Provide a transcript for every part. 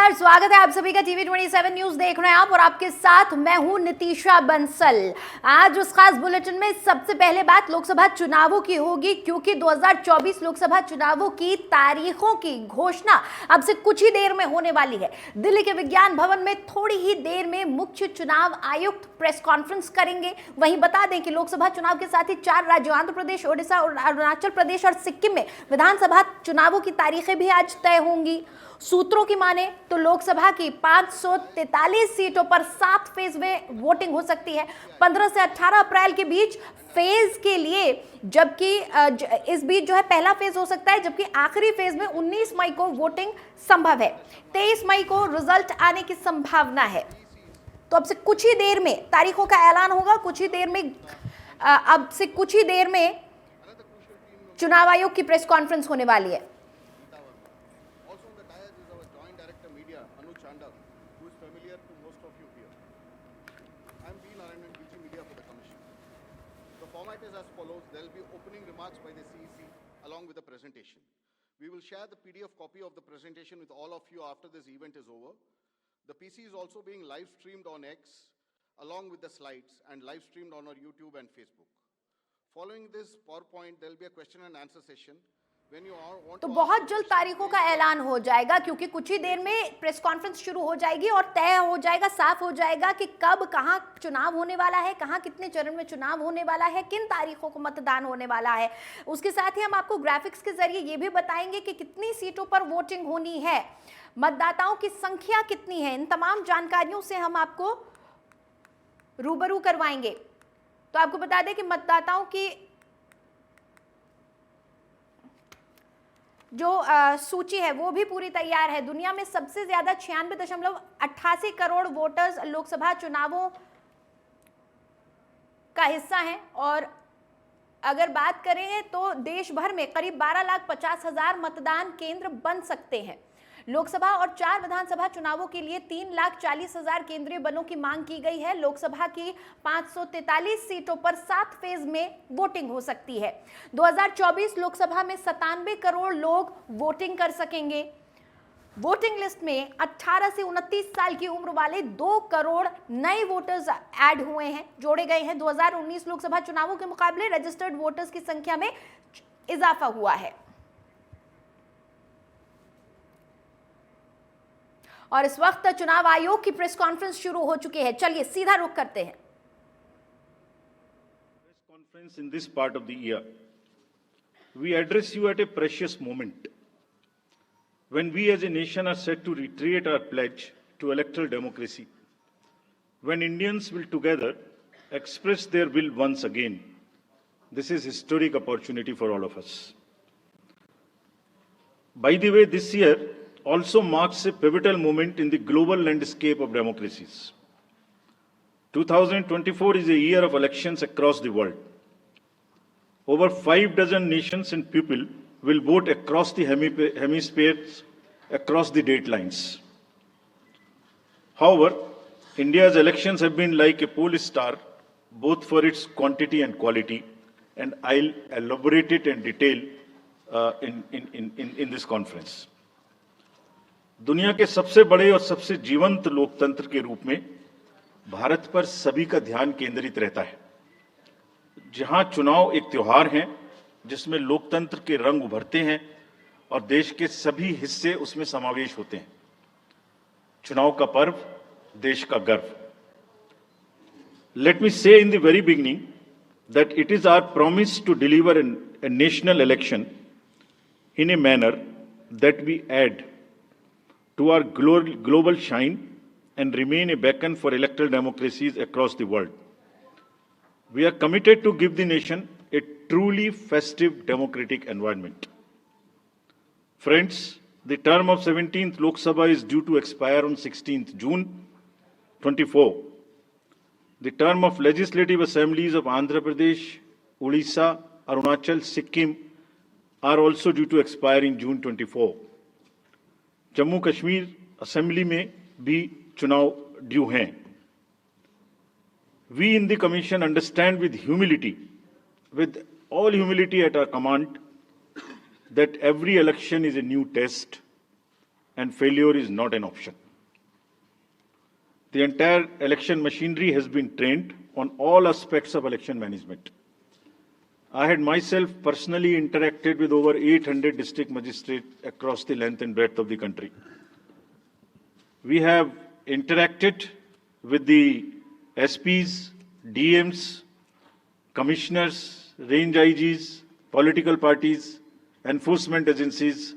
नमस्कार, स्वागत है आप सभी का टीवी 27 न्यूज देख रहे हैं आप और आपके साथ मैं हूं नितीशा बंसल। आज उस खास बुलेटिन में सबसे पहले बात लोकसभा चुनावों की होगी, क्योंकि 2024 लोकसभा चुनावों की तारीखों की घोषणा अब से कुछ ही देर में होने वाली है। दिल्ली के विज्ञान भवन में थोड़ी ही देर में मुख्य चुनाव आयुक्त प्रेस कॉन्फ्रेंस करेंगे। वहीं बता दें कि लोकसभा चुनाव के साथ ही 4 राज्यों आंध्र प्रदेश, ओडिशा और अरुणाचल प्रदेश और सिक्किम में विधानसभा चुनावों की तारीखें भी आज तय होंगी। सूत्रों की माने तो लोकसभा की 543 सीटों पर 7 फेज में वोटिंग हो सकती है। 15 से 18 अप्रैल के बीच फेज के लिए, जबकि इस बीच जो है पहला फेज हो सकता है, जबकि आखिरी फेज में 19 मई को वोटिंग संभव है। 23 मई को रिजल्ट आने की संभावना है। तो अब से कुछ ही देर में तारीखों का ऐलान होगा। कुछ ही देर में अब से कुछ ही देर में चुनाव आयोग की प्रेस कॉन्फ्रेंस होने वाली है। As follows, there will be opening remarks by the CEC along with the presentation. We will share the PDF copy of the presentation with all of you after this event is over. The PC is also being live streamed on X along with the slides and live streamed on our YouTube and Facebook. Following this PowerPoint, there will be a question and answer session. तो बहुत जल्द तारीखों का ऐलान हो जाएगा, क्योंकि कुछ ही देर में प्रेस कॉन्फ्रेंस शुरू हो जाएगी और तय हो जाएगा, साफ हो जाएगा कि कब कहां चुनाव होने वाला है, कहां कितने चरण में चुनाव होने वाला है, किन तारीखों को मतदान होने वाला है। उसके साथ ही हम आपको ग्राफिक्स के जरिए ये भी बताएंगे कि कितनी सीटों पर वोटिंग होनी है, मतदाताओं की संख्या कितनी है। इन तमाम जानकारियों से हम आपको रूबरू करवाएंगे। तो आपको बता दें कि मतदाताओं की जो सूची है वो भी पूरी तैयार है। दुनिया में सबसे ज्यादा 96.88 करोड़ वोटर्स लोकसभा चुनावों का हिस्सा हैं, और अगर बात करें तो देश भर में करीब 12,50,000 मतदान केंद्र बन सकते हैं। लोकसभा और 4 विधानसभा चुनावों के लिए 3,40,000 केंद्रीय बलों की मांग की गई है। लोकसभा की 543 सीटों पर 7 फेज में वोटिंग हो सकती है। 2024 लोकसभा में 97 करोड़ लोग वोटिंग कर सकेंगे। वोटिंग लिस्ट में 18 से 29 साल की उम्र वाले 2 करोड़ नए वोटर्स ऐड हुए हैं, जोड़े गए हैं। 2019 लोकसभा चुनावों के मुकाबले रजिस्टर्ड वोटर्स की संख्या में इजाफा हुआ है। और इस वक्त चुनाव आयोग की प्रेस कॉन्फ्रेंस शुरू हो चुकी है। चलिए सीधा रुख करते हैं। Press conference in this part of the year, we address you at a precious moment when we as a nation are set to reiterate our pledge to electoral democracy, when Indians will together express their will once again. This is historic opportunity for all of us. By the way, this year also marks a pivotal moment in the global landscape of democracies. 2024 is a year of elections across the world. Over 5 dozen nations and people will vote across the hemispheres, across the date lines. However, India's elections have been like a pole star, both for its quantity and quality, and I'll elaborate it in detail in this conference. दुनिया के सबसे बड़े और सबसे जीवंत लोकतंत्र के रूप में भारत पर सभी का ध्यान केंद्रित रहता है। जहां चुनाव एक त्योहार है जिसमें लोकतंत्र के रंग उभरते हैं और देश के सभी हिस्से उसमें समावेश होते हैं। चुनाव का पर्व, देश का गर्व। Let me say in the very beginning that it is our promise to deliver a national election in a manner that we add to our global shine and remain a beacon for electoral democracies across the world. We are committed to give the nation a truly festive democratic environment. Friends, the term of 17th Lok Sabha is due to expire on 16th June 24. The term of legislative assemblies of Andhra Pradesh, Odisha, Arunachal, Sikkim are also due to expire in June 24. Jammu Kashmir assembly में भी चुनाव due हैं। We in the Commission understand with all humility at our command, that every election is a new test, and failure is not an option. The entire election machinery has been trained on all aspects of election management. I had myself personally interacted with over 800 district magistrates across the length and breadth of the country. We have interacted with the SPs, DMs, commissioners, range IGs, political parties, enforcement agencies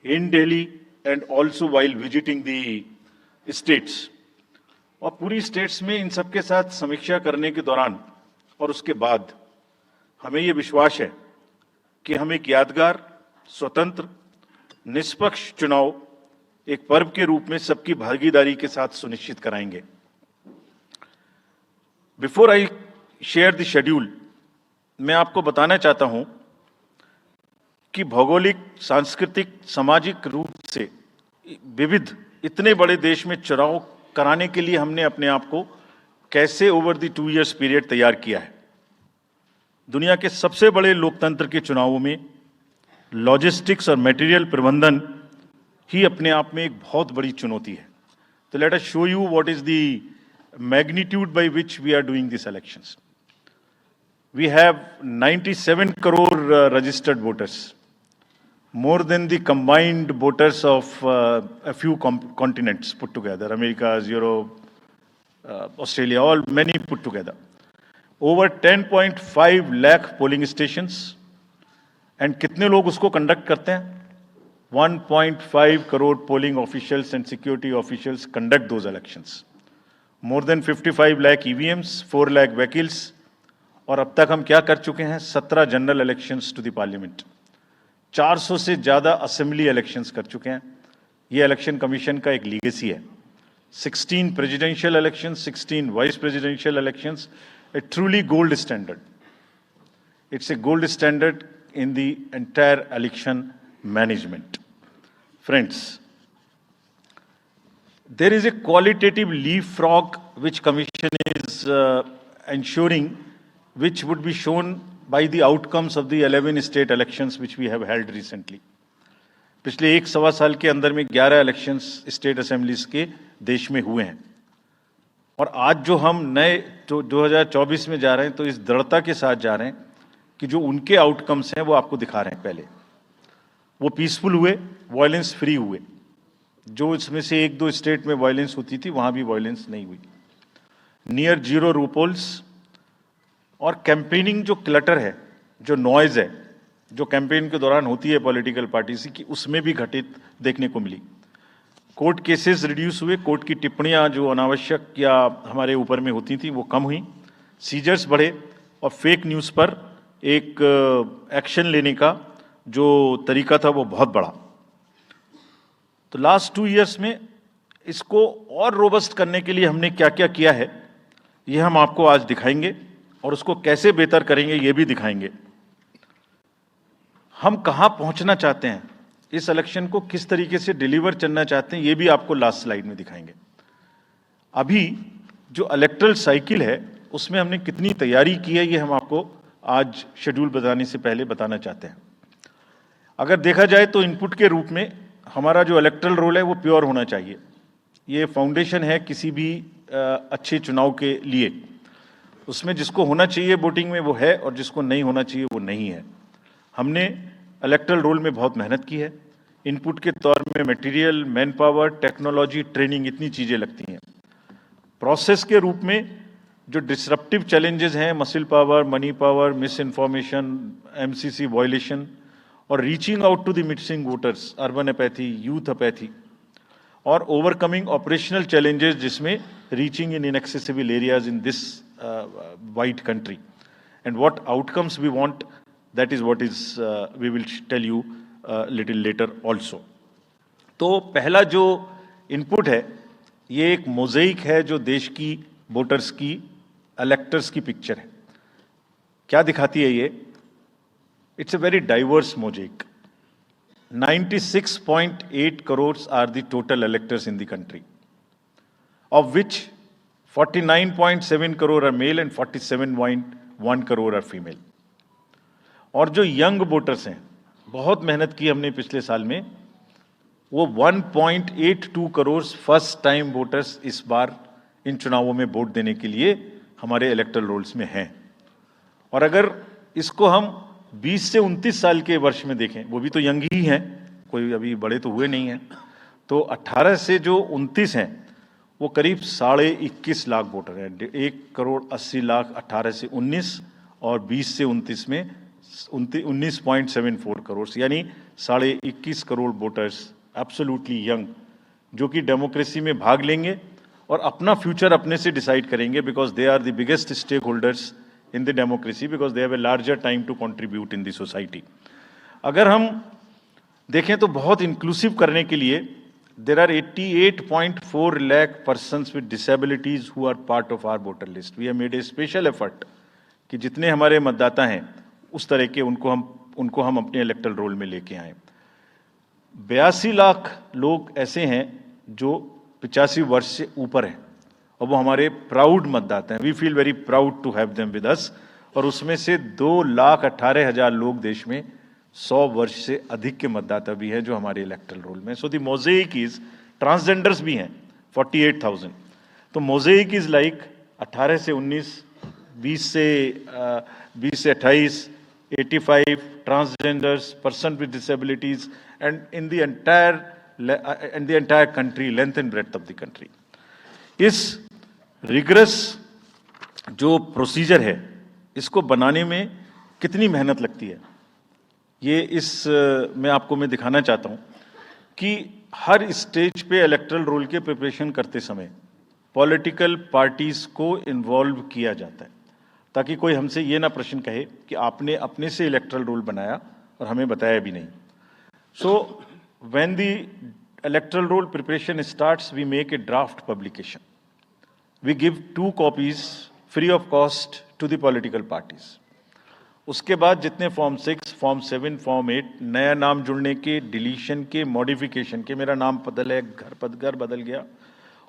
in Delhi and also while visiting the states. और पूरी states में इन सबके साथ समीक्षा करने के दौरान और उसके बाद हमें ये विश्वास है कि हम एक यादगार, स्वतंत्र, निष्पक्ष चुनाव एक पर्व के रूप में सबकी भागीदारी के साथ सुनिश्चित कराएंगे। Before I share the schedule, मैं आपको बताना चाहता हूं कि भौगोलिक, सांस्कृतिक, सामाजिक रूप से विविध इतने बड़े देश में चुनाव कराने के लिए हमने अपने आप को कैसे ओवर द 2 इयर्स पीरियड तैयार किया है। दुनिया के सबसे बड़े लोकतंत्र के चुनावों में लॉजिस्टिक्स और मटेरियल प्रबंधन ही अपने आप में एक बहुत बड़ी चुनौती है। तो let us show you what is the magnitude by which we are doing this elections. We have 97 crore registered voters, more than the combined voters of a few continents put together, Americas, Europe, Australia, all many put together. Over 10.5 lakh polling stations, and कितने लोग उसको conduct करते हैं? 1.5 crore polling officials and security officials conduct those elections. More than 55 lakh EVMs, 4 lakh vehicles, और अब तक हम क्या कर चुके हैं? 17 general elections to the parliament, 400 से ज्यादा असेंबली इलेक्शंस कर चुके हैं। ये इलेक्शन कमीशन का एक लीगेसी है। 16 presidential elections, 16 vice presidential elections, A truly gold standard. It's a gold standard in the entire election management. Friends, there is a qualitative leapfrog which commission is ensuring, which would be shown by the outcomes of the 11 state elections which we have held recently. पिछले 1.25 साल के अंदर में 11 elections state assemblies के देश में हुए हैं, और आज जो हम नए 2024 में जा रहे हैं तो इस दृढ़ता के साथ जा रहे हैं कि जो उनके आउटकम्स हैं वो आपको दिखा रहे हैं। पहले वो पीसफुल हुए, वायलेंस फ्री हुए। जो इसमें से 1-2 स्टेट में वायलेंस होती थी वहां भी वायलेंस नहीं हुई। नियर जीरो रूपोल्स, और कैंपेनिंग जो क्लटर है, जो नॉइज है, जो कैंपेन के दौरान होती है पॉलिटिकल पार्टीज की, उसमें भी घटित देखने को मिली। कोर्ट केसेस रिड्यूस हुए, कोर्ट की टिप्पणियां जो अनावश्यक या हमारे ऊपर में होती थी वो कम हुई, सीजर्स बढ़े, और फेक न्यूज़ पर एक एक्शन लेने का जो तरीका था वो बहुत बढ़ा। तो लास्ट 2 इयर्स में इसको और रोबस्ट करने के लिए हमने क्या क्या किया है ये हम आपको आज दिखाएंगे, और उसको कैसे बेहतर करेंगे ये भी दिखाएंगे। हम कहां पहुंचना चाहते हैं, इस इलेक्शन को किस तरीके से डिलीवर करना चाहते हैं, ये भी आपको लास्ट स्लाइड में दिखाएंगे। अभी जो इलेक्टरल साइकिल है उसमें हमने कितनी तैयारी की है ये हम आपको आज शेड्यूल बताने से पहले बताना चाहते हैं। अगर देखा जाए तो इनपुट के रूप में हमारा जो इलेक्टरल रोल है वो प्योर होना चाहिए। ये फाउंडेशन है किसी भी अच्छे चुनाव के लिए। उसमें जिसको होना चाहिए वोटिंग में वो है, और जिसको नहीं होना चाहिए वो नहीं है। हमने इलेक्टरल रोल में बहुत मेहनत की है। इनपुट के तौर में material, man power, technology, training, इतनी चीज़ें लगती हैं। प्रोसेस के रूप में जो डिसरप्टिव चैलेंजेस हैं, muscle power, money power, misinformation, MCC violation, और reaching out to the missing voters, urban apathy, youth apathy, और ओवरकमिंग ऑपरेशनल चैलेंजेस जिसमें reaching in inaccessible areas in this wide country, and what outcomes we want, that is what is we will tell you little later also. तो पहला जो input है ये एक मोज़ेइक है जो देश की वोटर्स की, इलेक्टर्स की पिक्चर है। क्या दिखाती है ये? It's a very diverse mosaic. 96.8 crores are the total electors in the country, of which 49.7 crore are male and 47.1 crore are female. और जो यंग वोटर्स हैं, बहुत मेहनत की हमने पिछले साल में वो 1.82 करोड़ फर्स्ट टाइम वोटर्स इस बार इन चुनावों में वोट देने के लिए हमारे इलेक्टोरल रोल्स में हैं। और अगर इसको हम 20 से 29 साल के वर्ष में देखें, वो भी तो यंग ही हैं, कोई अभी बड़े तो हुए नहीं हैं, तो 18 से जो 29 हैं वो करीब 21.5 लाख वोटर हैं। 1.80 करोड़ 18 से 19 और 20 से 29 में 19.74 करोड़, यानी 21.5 करोड़ वोटर्स एब्सोल्युटली यंग, जो कि डेमोक्रेसी में भाग लेंगे और अपना फ्यूचर अपने से डिसाइड करेंगे, because they are the biggest stake holders in the democracy, because they have a larger time to contribute in the society. अगर हम देखें तो बहुत इंक्लूसिव करने के लिए there are 88.4 lakh persons with disabilities who are part of our voter list. We have made a special effort कि जितने हमारे मतदाता हैं उस तरह के उनको हम अपने इलेक्टोरल रोल में लेके आए। 82 लाख लोग ऐसे हैं जो 85 वर्ष से ऊपर हैं और वो हमारे प्राउड मतदाता हैं। We feel very proud to have them with us. और उसमें से 2,18,000 लोग देश में 100 वर्ष से अधिक के मतदाता भी हैं जो हमारे इलेक्टोरल रोल में। So the mosaic is, transgenders भी हैं 48,000। तो मोज़ेक इज लाइक 18 से 19, 20 से 28, 85 transgenders, person with disabilities, and in the entire country, length and breadth of the country. इस रिगरस जो प्रोसीजर है इसको बनाने में कितनी मेहनत लगती है, ये मैं दिखाना चाहता हूं कि हर स्टेज पे इलेक्टोरल रोल के प्रिपरेशन करते समय पॉलिटिकल पार्टीज को इन्वॉल्व किया जाता है, ताकि कोई हमसे ये ना प्रश्न कहे कि आपने अपने से इलेक्टोरल रोल बनाया और हमें बताया भी नहीं। So when the electoral roll preparation starts, we make a draft publication. We give 2 copies free of cost to the political parties. उसके बाद जितने फॉर्म 6, फॉर्म 7, फॉर्म 8, नया नाम जुड़ने के, डिलीशन के, मॉडिफिकेशन के, मेरा नाम बदल है, घर बदल गया,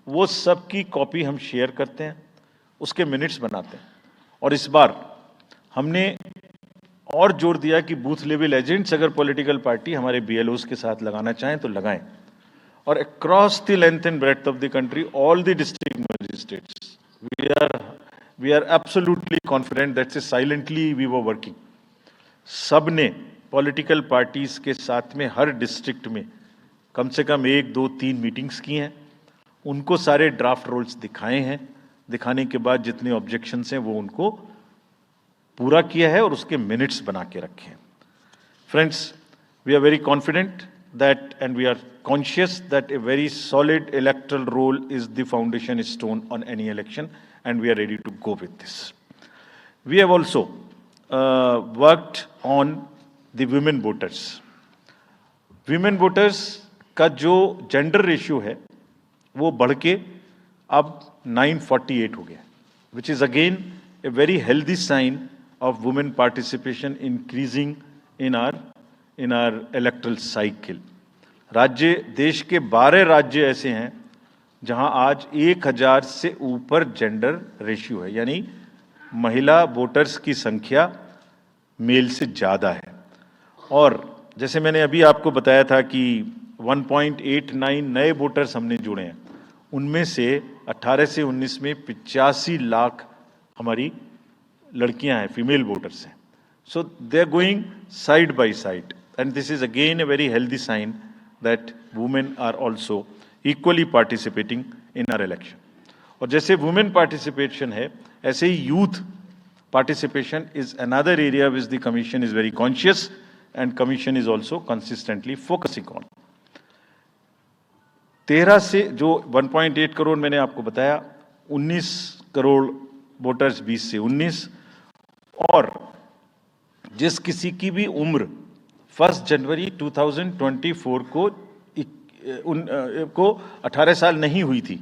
वो सब की कॉपी हम शेयर करते हैं, उसके मिनट्स बनाते हैं। और इस बार हमने और जोर दिया कि बूथ लेवल एजेंट्स अगर पॉलिटिकल पार्टी हमारे BLOs के साथ लगाना चाहें तो लगाएं। और across the length and breadth of the country, all the district magistrates, we are absolutely confident that silently we were working. सब ने पॉलिटिकल पार्टीज के साथ में हर डिस्ट्रिक्ट में कम से कम 1, 2, 3 मीटिंग्स की हैं, उनको सारे ड्राफ्ट रोल्स दिखाए हैं, दिखाने के बाद जितने ऑब्जेक्शंस हैं वो उनको पूरा किया है और उसके मिनट्स बना के रखे हैं। Friends, we are very confident that and we are conscious that a very solid electoral roll is the foundation stone on any election, and we are ready to go with this. We have also worked on the women voters. Women voters का जो gender ratio है वो बढ़ के अब 948 हो गया, which is again a very healthy sign of women participation increasing in our electoral cycle. राज्य, देश के 12 राज्य ऐसे हैं जहां आज 1000 से ऊपर जेंडर रेशियो है, यानी महिला वोटर्स की संख्या मेल से ज्यादा है। और जैसे मैंने अभी आपको बताया था कि 1.89 नए वोटर्स हमने जुड़े हैं, उनमें से 18 से 19 में 85 लाख हमारी लड़कियां हैं, फीमेल वोटर्स हैं। So they are going side by side, and this is again a very healthy sign that women are also equally participating in our election. और जैसे women participation है, ऐसे ही youth participation is another area which the commission is very conscious and commission is also consistently focusing on. 13 से जो 1.8 करोड़ मैंने आपको बताया, 19 crore voters 20 से 19, और जिस किसी की भी उम्र 1 जनवरी 2024 को 18 साल नहीं हुई थी,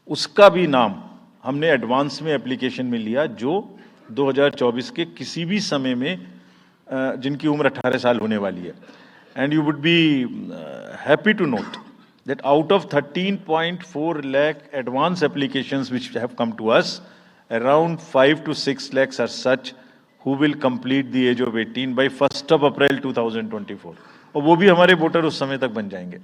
उसका भी नाम हमने एडवांस में एप्लीकेशन में लिया, जो 2024 के किसी भी समय में जिनकी उम्र 18 साल होने वाली है। And you would be happy to note that out of 13.4 lakh advance applications which have come to us, around 5 to 6 lakhs are such who will complete the age of 18 by 1st of April 2024. और वो भी हमारे voter उस समय तक बन जाएंगे।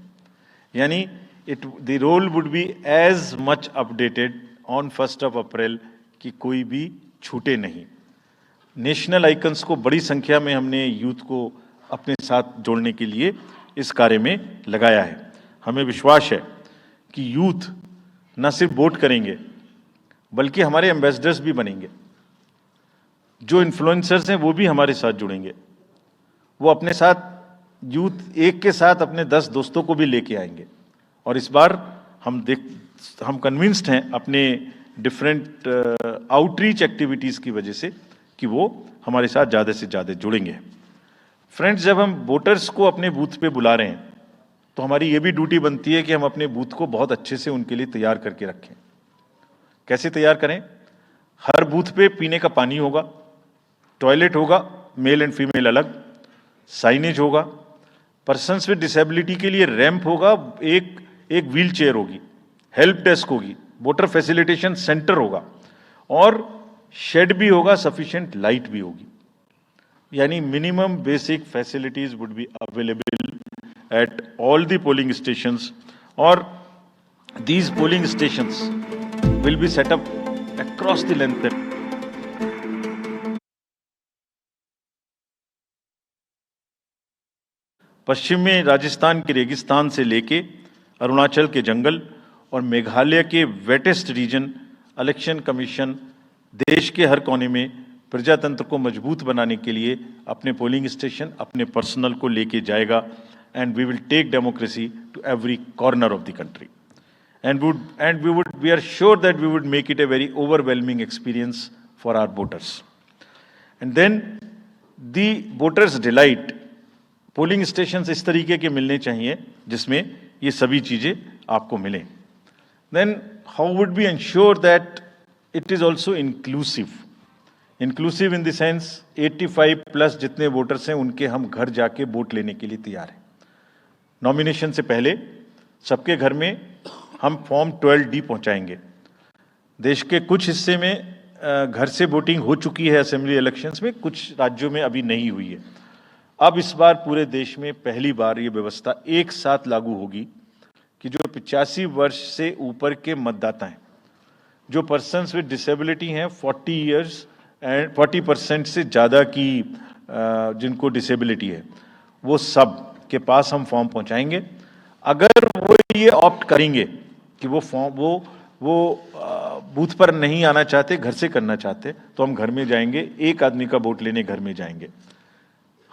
यानी the roll would be as much updated on 1 April कि कोई भी छूटे नहीं। नेशनल आइकन्स को बड़ी संख्या में हमने यूथ को अपने साथ जोड़ने के लिए इस कार्य में लगाया है। हमें विश्वास है कि यूथ न सिर्फ वोट करेंगे बल्कि हमारे एम्बेसडर्स भी बनेंगे। जो इन्फ्लुएंसर्स हैं वो भी हमारे साथ जुड़ेंगे। वो अपने साथ यूथ एक के साथ अपने 10 दोस्तों को भी लेके आएंगे। और इस बार हम कन्विंस्ड हैं अपने डिफरेंट आउटरीच एक्टिविटीज़ की वजह से कि वो हमारे साथ ज़्यादा से ज़्यादा जुड़ेंगे। फ्रेंड्स, जब हम वोटर्स को अपने बूथ पे बुला रहे हैं तो हमारी ये भी ड्यूटी बनती है कि हम अपने बूथ को बहुत अच्छे से उनके लिए तैयार करके रखें। कैसे तैयार करें? हर बूथ पे पीने का पानी होगा, टॉयलेट होगा, मेल एंड फीमेल अलग, साइनेज होगा, पर्सन्स विद डिसेबिलिटी के लिए रैंप होगा, एक व्हील चेयर होगी, हेल्प डेस्क होगी, वोटर फैसिलिटेशन सेंटर होगा और शेड भी होगा, सफिशिएंट लाइट भी होगी। यानी minimum basic facilities would be available at all the polling stations और these polling stations will be set up across the length. पश्चिम में राजस्थान के रेगिस्तान से लेके अरुणाचल के जंगल और मेघालय के वेटेस्ट रीजन इलेक्शन कमीशन देश के हर कोने में प्रजातंत्र को मजबूत बनाने के लिए अपने पोलिंग स्टेशन, अपने पर्सनल को लेके जाएगा and we will take democracy to every corner of the country and we are sure that we would make it a very overwhelming experience for our voters. And then the voters delight, polling stations इस तरीके के मिलने चाहिए जिसमें ये सभी चीजें आपको मिलें। Then how would we ensure that it is also inclusive? Inclusive in the sense 85 plus जितने वोटर्स हैं उनके हम घर जाके वोट लेने के लिए तैयार हैं। नॉमिनेशन से पहले सबके घर में हम फॉर्म 12D पहुंचाएंगे। देश के कुछ हिस्से में घर से वोटिंग हो चुकी है असेंबली इलेक्शंस में, कुछ राज्यों में अभी नहीं हुई है। अब इस बार पूरे देश में पहली बार ये व्यवस्था एक साथ लागू होगी कि जो 85 वर्ष से ऊपर के मतदाता हैं, जो पर्सन्स विद डिसेबिलिटी हैं 40 इयर्स एंड 40% से ज़्यादा की जिनको डिसेबिलिटी है, वो सब के पास हम फॉर्म पहुंचाएंगे। अगर वो ये ऑप्ट करेंगे कि वो फॉर्म वो बूथ पर नहीं आना चाहते, घर से करना चाहते, तो हम घर में जाएंगे, एक आदमी का वोट लेने घर में जाएंगे।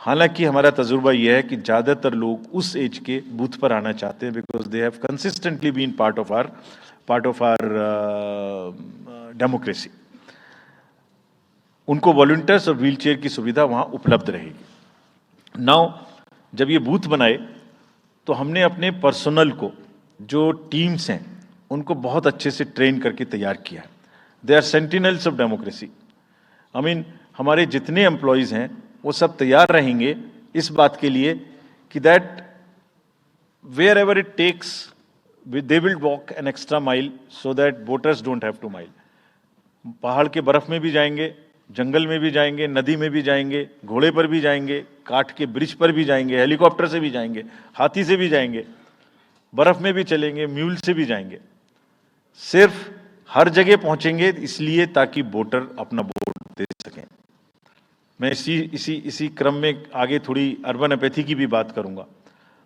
हालांकि हमारा तजुर्बा यह है कि ज़्यादातर लोग उस एज के बूथ पर आना चाहते हैं because they have consistently been part of our democracy. उनको वॉलंटियर्स और व्हीलचेयर की सुविधा वहाँ उपलब्ध रहेगी। नाउ जब ये बूथ बनाए तो हमने अपने पर्सनल को, जो टीम्स हैं, उनको बहुत अच्छे से ट्रेन करके तैयार किया है। They are sentinels of democracy. I mean हमारे जितने एम्प्लॉयज़ हैं वो सब तैयार रहेंगे इस बात के लिए कि that wherever it takes they will walk an extra mile so that voters don't have to mile. पहाड़ के बर्फ में भी जाएंगे, जंगल में भी जाएंगे, नदी में भी जाएंगे, घोड़े पर भी जाएंगे, काठ के ब्रिज पर भी जाएंगे, हेलीकॉप्टर से भी जाएंगे, हाथी से भी जाएंगे, बर्फ में भी चलेंगे, म्यूल से भी जाएंगे। सिर्फ हर जगह पहुंचेंगे इसलिए ताकि वोटर अपना वोट दे सकें। मैं इसी क्रम में आगे थोड़ी अर्बन एपैथी की भी बात करूंगा।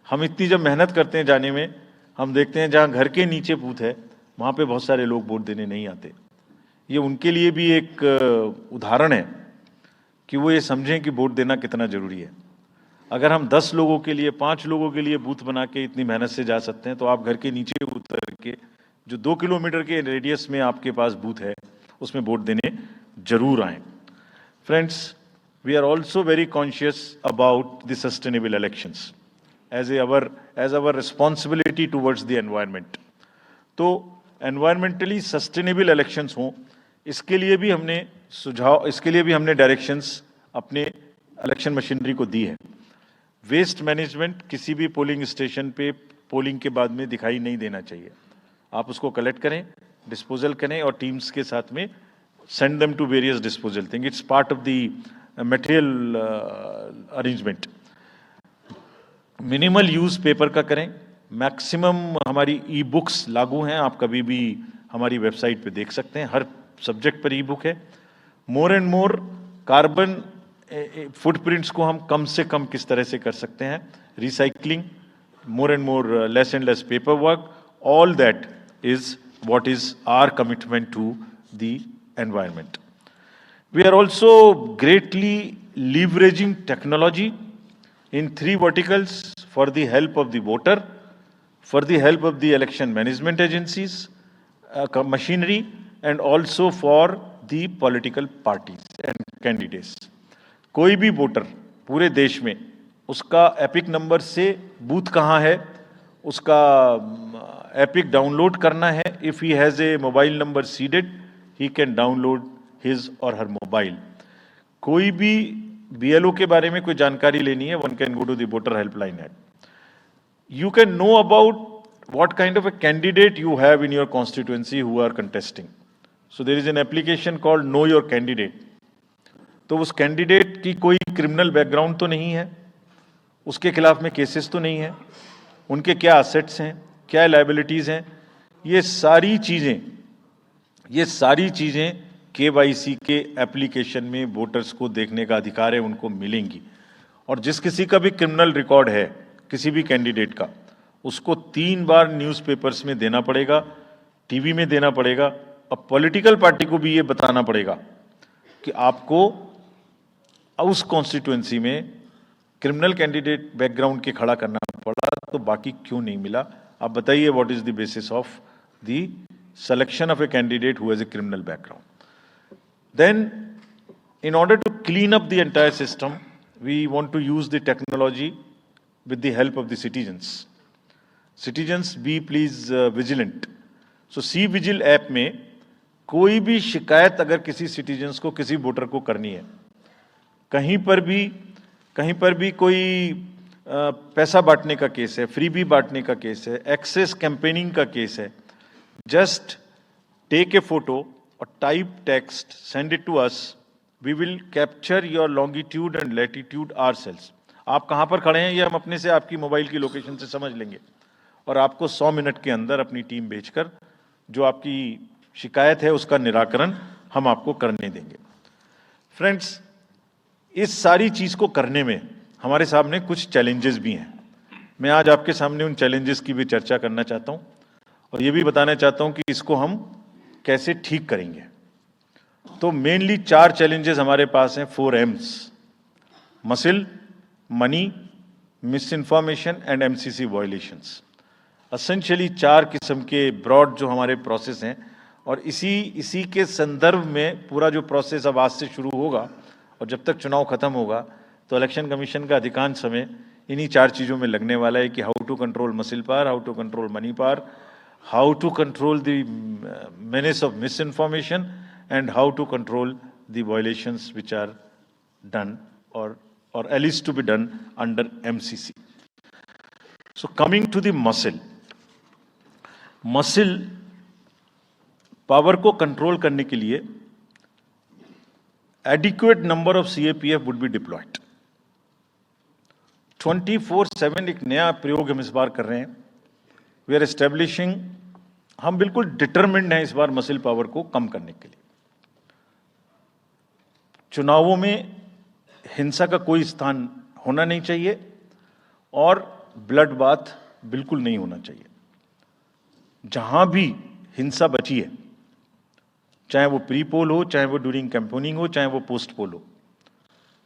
हम इतनी जब मेहनत करते हैं जाने में, हम देखते हैं जहां घर के नीचे बूथ है वहां पे बहुत सारे लोग वोट देने नहीं आते। ये उनके लिए भी एक उदाहरण है कि वो ये समझें कि वोट देना कितना जरूरी है। अगर हम 10 लोगों के लिए, 5 लोगों के लिए बूथ बना के इतनी मेहनत से जा सकते हैं, तो आप घर के नीचे उतर के जो 2 किलोमीटर के रेडियस में आपके पास बूथ है उसमें वोट देने जरूर आए। Friends, we are also very conscious about the sustainable elections as our responsibility towards the environment। तो environmentally sustainable elections हों, इसके लिए भी हमने डायरेक्शंस अपने इलेक्शन मशीनरी को दी है। वेस्ट मैनेजमेंट किसी भी पोलिंग स्टेशन पे पोलिंग के बाद में दिखाई नहीं देना चाहिए। आप उसको कलेक्ट करें, डिस्पोजल करें और टीम्स के साथ में send them to various disposal thing. It's part of the material arrangement। Minimal use paper का करें, मैक्सिमम हमारी ई बुक्स लागू हैं, आप कभी भी हमारी वेबसाइट पे देख सकते हैं, हर सब्जेक्ट पर ई बुक है। More and more carbon footprints को हम कम से कम किस तरह से कर सकते हैं, recycling, more and more less and less paperwork, all that is what is our commitment to the environment. We are also greatly leveraging technology in 3 verticals for the help of the voter, for the help of the election management agencies, machinery, and also for the political parties and candidates. कोई भी voter पूरे देश में उसका epic number से booth कहाँ है, उसका एपिक डाउनलोड करना है। If he has a mobile number seeded, he can download his और हर मोबाइल। कोई भी बीएलओ के बारे में कोई जानकारी लेनी है, one can go to the voter helpline app. You can know about what kind of a candidate you have in your constituency who are contesting. So there is an application called Know Your Candidate. तो उस candidate की कोई criminal background तो नहीं है, उसके खिलाफ में केसेस तो नहीं है, उनके क्या असेट्स हैं, क्या लायबिलिटीज हैं, ये सारी चीजें केवाईसी के एप्लीकेशन में वोटर्स को देखने का अधिकार है, उनको मिलेंगी। और जिस किसी का भी क्रिमिनल रिकॉर्ड है किसी भी कैंडिडेट का, उसको 3 बार न्यूज़पेपर्स में देना पड़ेगा, टीवी में देना पड़ेगा, और पॉलिटिकल पार्टी को भी ये बताना पड़ेगा कि आपको उस कॉन्स्टिट्यूएंसी में क्रिमिनल कैंडिडेट बैकग्राउंड के खड़ा करना पड़ा, तो बाकी क्यों नहीं मिला। आप बताइए, what is the basis of the selection of a candidate who has a criminal background. Then in order to clean up the entire system, we want to use the technology with the help of the citizens. Citizens, be please vigilant. So C-Vigil app में कोई भी शिकायत अगर किसी citizens को, किसी voter को करनी है, कहीं पर भी कोई पैसा बांटने का केस है, फ्रीबी बांटने का केस है, एक्सेस कैंपेनिंग का केस है, जस्ट टेक ए फोटो और type text, send it to us, we will capture your longitude and latitude ourselves. आप कहाँ पर खड़े हैं ये हम अपने से आपकी मोबाइल की लोकेशन से समझ लेंगे, और आपको 100 मिनट के अंदर अपनी टीम भेजकर जो आपकी शिकायत है उसका निराकरण हम आपको करने देंगे। फ्रेंड्स, इस सारी चीज को करने में हमारे सामने कुछ चैलेंजेस भी हैं। मैं आज आपके सामने उन चैलेंजेस की भी चर्चा करना चाहता हूं, और ये भी बताना चाहता हूं कि इसको हम कैसे ठीक करेंगे। तो मेनली 4 चैलेंजेस हमारे पास हैं, 4 M's: muscle, money, miss information and MCC violations. Essentially 4 किस्म के ब्रॉड जो हमारे प्रोसेस हैं, और इसी के संदर्भ में पूरा जो प्रोसेस अब आज से शुरू होगा और जब तक चुनाव खत्म होगा, तो इलेक्शन कमीशन का अधिकांश समय इन्हीं 4 चीज़ों में लगने वाला है कि how to control muscle power, how to control money power, how to control the menace of misinformation, and how to control the violations which are done or at least to be done under MCC. So coming to the muscle power को control करने के लिए adequate number of CAPF would be deployed. 24/7 एक नया प्रयोग हम इस बार कर रहे हैं। We are establishing, हम बिल्कुल डिटरमिन्ड हैं इस बार मसिल पावर को कम करने के लिए। चुनावों में हिंसा का कोई स्थान होना नहीं चाहिए और ब्लड बाथ बिल्कुल नहीं होना चाहिए। जहां भी हिंसा बची है, चाहे वो प्री पोल हो, चाहे वो ड्यूरिंग कैंपेनिंग हो, चाहे वो पोस्ट पोल हो,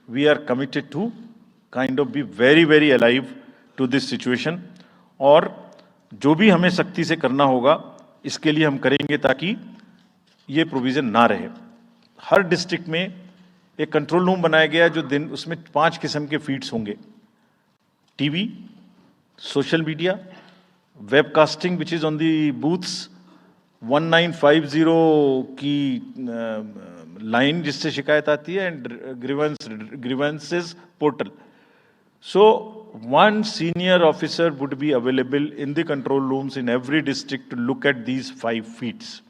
we are committed to kind of be very very alive to this situation. और जो भी हमें सख्ती से करना होगा इसके लिए हम करेंगे ताकि ये प्रोविजन ना रहे। हर डिस्ट्रिक्ट में एक कंट्रोल रूम बनाया गया जो दिन, उसमें 5 किस्म के फीड्स होंगे: TV, social media, webcasting which is on the booths, 1950 की लाइन जिससे शिकायत आती है, and grievances portal. So 1 senior officer would be available in the control rooms in every district to look at these 5 feeds.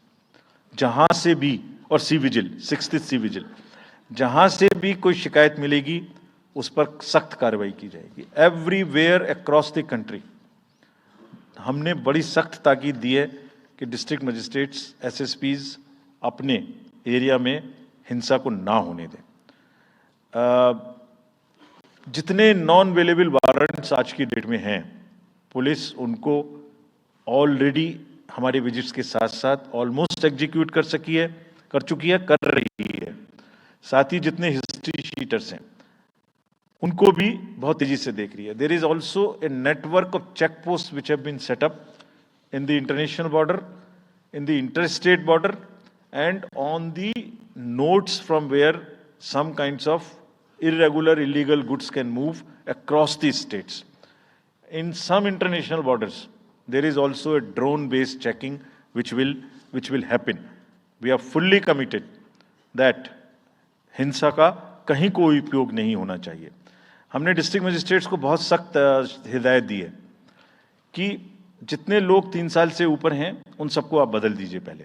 जहां से भी, और C-Vigil, 6th C-Vigil, जहां से भी कोई शिकायत मिलेगी उस पर सख्त कार्रवाई की जाएगी। एवरीवेयर अक्रॉस द कंट्री हमने बड़ी सख्त ताकीद दी है कि डिस्ट्रिक्ट मजिस्ट्रेट्स, एसएसपीज अपने एरिया में हिंसा को ना होने दें। जितने नॉन अवेलेबल वारंट्स आज की डेट में हैं, पुलिस उनको ऑलरेडी हमारे विजिट्स के साथ साथ ऑलमोस्ट एग्जीक्यूट कर चुकी है, कर रही है। साथ ही जितने हिस्ट्री शीटर्स हैं उनको भी बहुत तेजी से देख रही है। There is also a network of check post which have been set up in the international border, in the interstate border, and on the nodes from where some kinds of irregular, illegal goods can move across the states. In some international borders, there is also a drone-based checking which will happen. We are fully committed that हिंसा का कहीं कोई उपयोग नहीं होना चाहिए। हमने district magistrates को बहुत सख्त हिदायत दी है कि जितने लोग 3 साल से ऊपर हैं उन सबको आप बदल दीजिए पहले,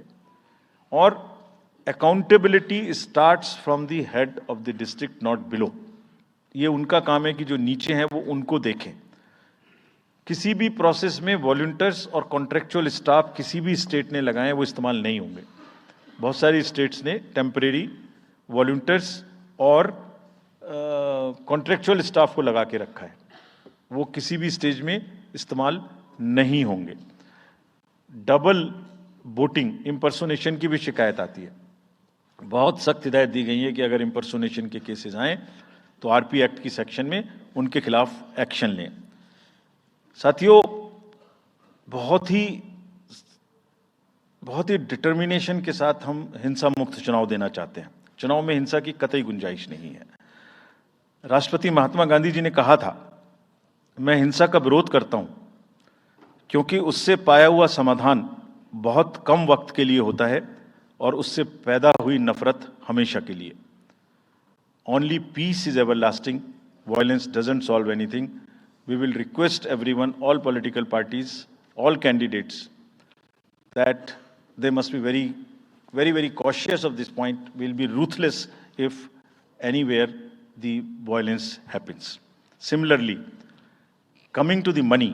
और accountability starts from the head of the district, not below. ये उनका काम है कि जो नीचे हैं वो उनको देखें। किसी भी प्रोसेस में वॉलंटियर्स और कॉन्ट्रेक्चुअल स्टाफ किसी भी स्टेट ने लगाए वो इस्तेमाल नहीं होंगे। बहुत सारी स्टेट्स ने टेम्परेरी वॉलंटियर्स और कॉन्ट्रेक्चुअल स्टाफ को लगा के रखा है, वो किसी भी स्टेज में इस्तेमाल नहीं होंगे। डबल वोटिंग, इंपर्सोनेशन की भी शिकायत आती है। बहुत सख्त हिदायत दी गई है कि अगर इंपर्सोनेशन के केसेस आए तो आरपी एक्ट की सेक्शन में उनके खिलाफ एक्शन लें। साथियों, बहुत ही डिटर्मिनेशन के साथ हम हिंसा मुक्त चुनाव देना चाहते हैं। चुनाव में हिंसा की कतई गुंजाइश नहीं है। राष्ट्रपति महात्मा गांधी जी ने कहा था, मैं हिंसा का विरोध करता हूं क्योंकि उससे पाया हुआ समाधान बहुत कम वक्त के लिए होता है और उससे पैदा हुई नफरत हमेशा के लिए। Only peace is everlasting, violence doesn't solve anything. We will request everyone, all political parties, all candidates, that they must be very cautious of this point. We'll be ruthless if anywhere the violence happens. Similarly, coming to the money,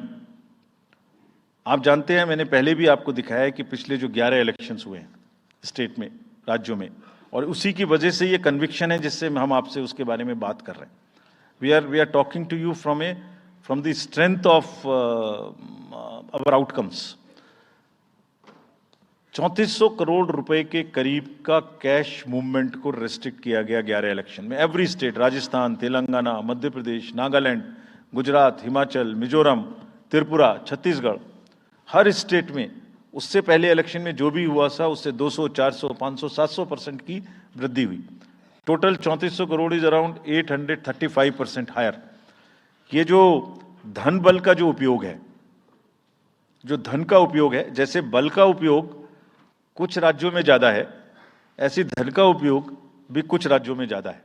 आप जानते हैं, मैंने पहले भी आपको दिखाया है कि पिछले जो 11 इलेक्शंस हुए हैं स्टेट में, राज्यों में, और उसी की वजह से ये कन्विक्शन है जिससे हम आपसे उसके बारे में बात कर रहे हैं। We are talking to you from the strength of our outcomes. 3400 crore रुपए के करीब का कैश मूवमेंट को रेस्ट्रिक्ट किया गया 11 इलेक्शन में। एवरी स्टेट, राजस्थान, तेलंगाना, मध्य प्रदेश, नागालैंड, गुजरात, हिमाचल, मिजोरम, त्रिपुरा, छत्तीसगढ़, हर स्टेट में उससे पहले इलेक्शन में जो भी हुआ था उससे 200, 400, 500, 700% की वृद्धि हुई। Total 3400 crore is around 835% higher. ये जो धन बल का जो उपयोग है, जो धन का उपयोग है, जैसे बल का उपयोग कुछ राज्यों में ज्यादा है, ऐसी धन का उपयोग भी कुछ राज्यों में ज्यादा है।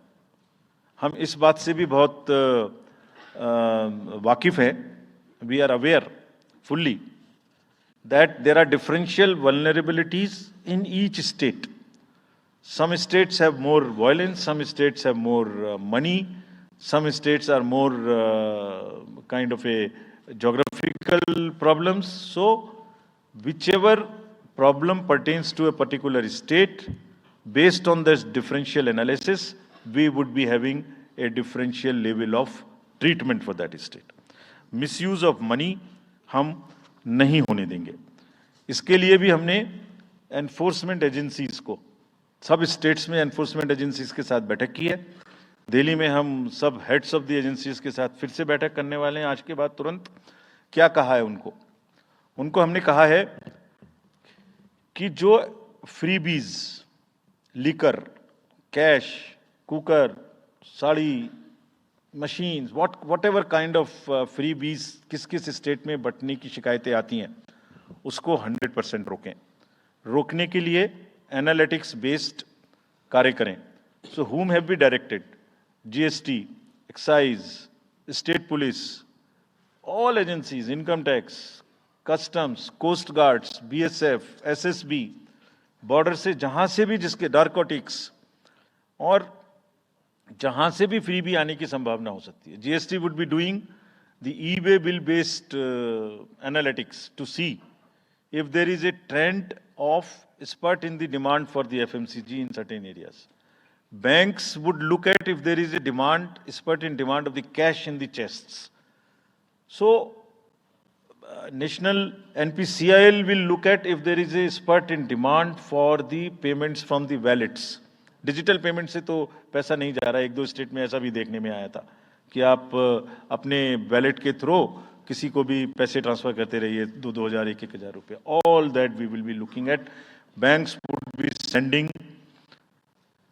हम इस बात से भी बहुत वाकिफ हैं। We are aware fully that there are differential vulnerabilities in each state. Some states have more violence, some states have more money, some states are more kind of a geographical problems. So whichever problem pertains to a particular state, based on this differential analysis, we would be having a differential level of treatment for that state. Misuse of money हम नहीं होने देंगे। इसके लिए भी हमने enforcement agencies को, सब स्टेट्स में एनफोर्समेंट एजेंसीज के साथ बैठक की है। दिल्ली में हम सब हेड्स ऑफ द एजेंसीज के साथ फिर से बैठक करने वाले हैं आज के बाद तुरंत। क्या कहा है उनको हमने कहा है कि जो freebies, liquor, cash, cooker, sari, machines, whatever kind of freebies किस किस स्टेट में बंटने की शिकायतें आती हैं, उसको 100% रोकें। रोकने के लिए एनालिटिक्स बेस्ड कार्य करें। So whom have we directed? GST, excise, state police, all agencies, income tax, customs, coast guards, BSF, SSB, border से जहां से भी जिसके नारकोटिक्स और जहां से भी फ्री भी आने की संभावना हो सकती है. GST would be doing the e-way bill based analytics to see if there is a trend of spurt in the demand for the FMCG in certain areas. Banks would look at if there is a spurt in demand of the cash in the chests. So, National NPCIL will look at if there is a spurt in demand for the payments from the wallets. Digital payment से तो पैसा नहीं जा रहा है. एक दो state में ऐसा भी देखने में आया था कि आप अपने वैलेट के थ्रू किसी को भी पैसे ट्रांसफर करते रहिए, 2,000 1,000 रुपये. All that we will be looking at. Banks would be sending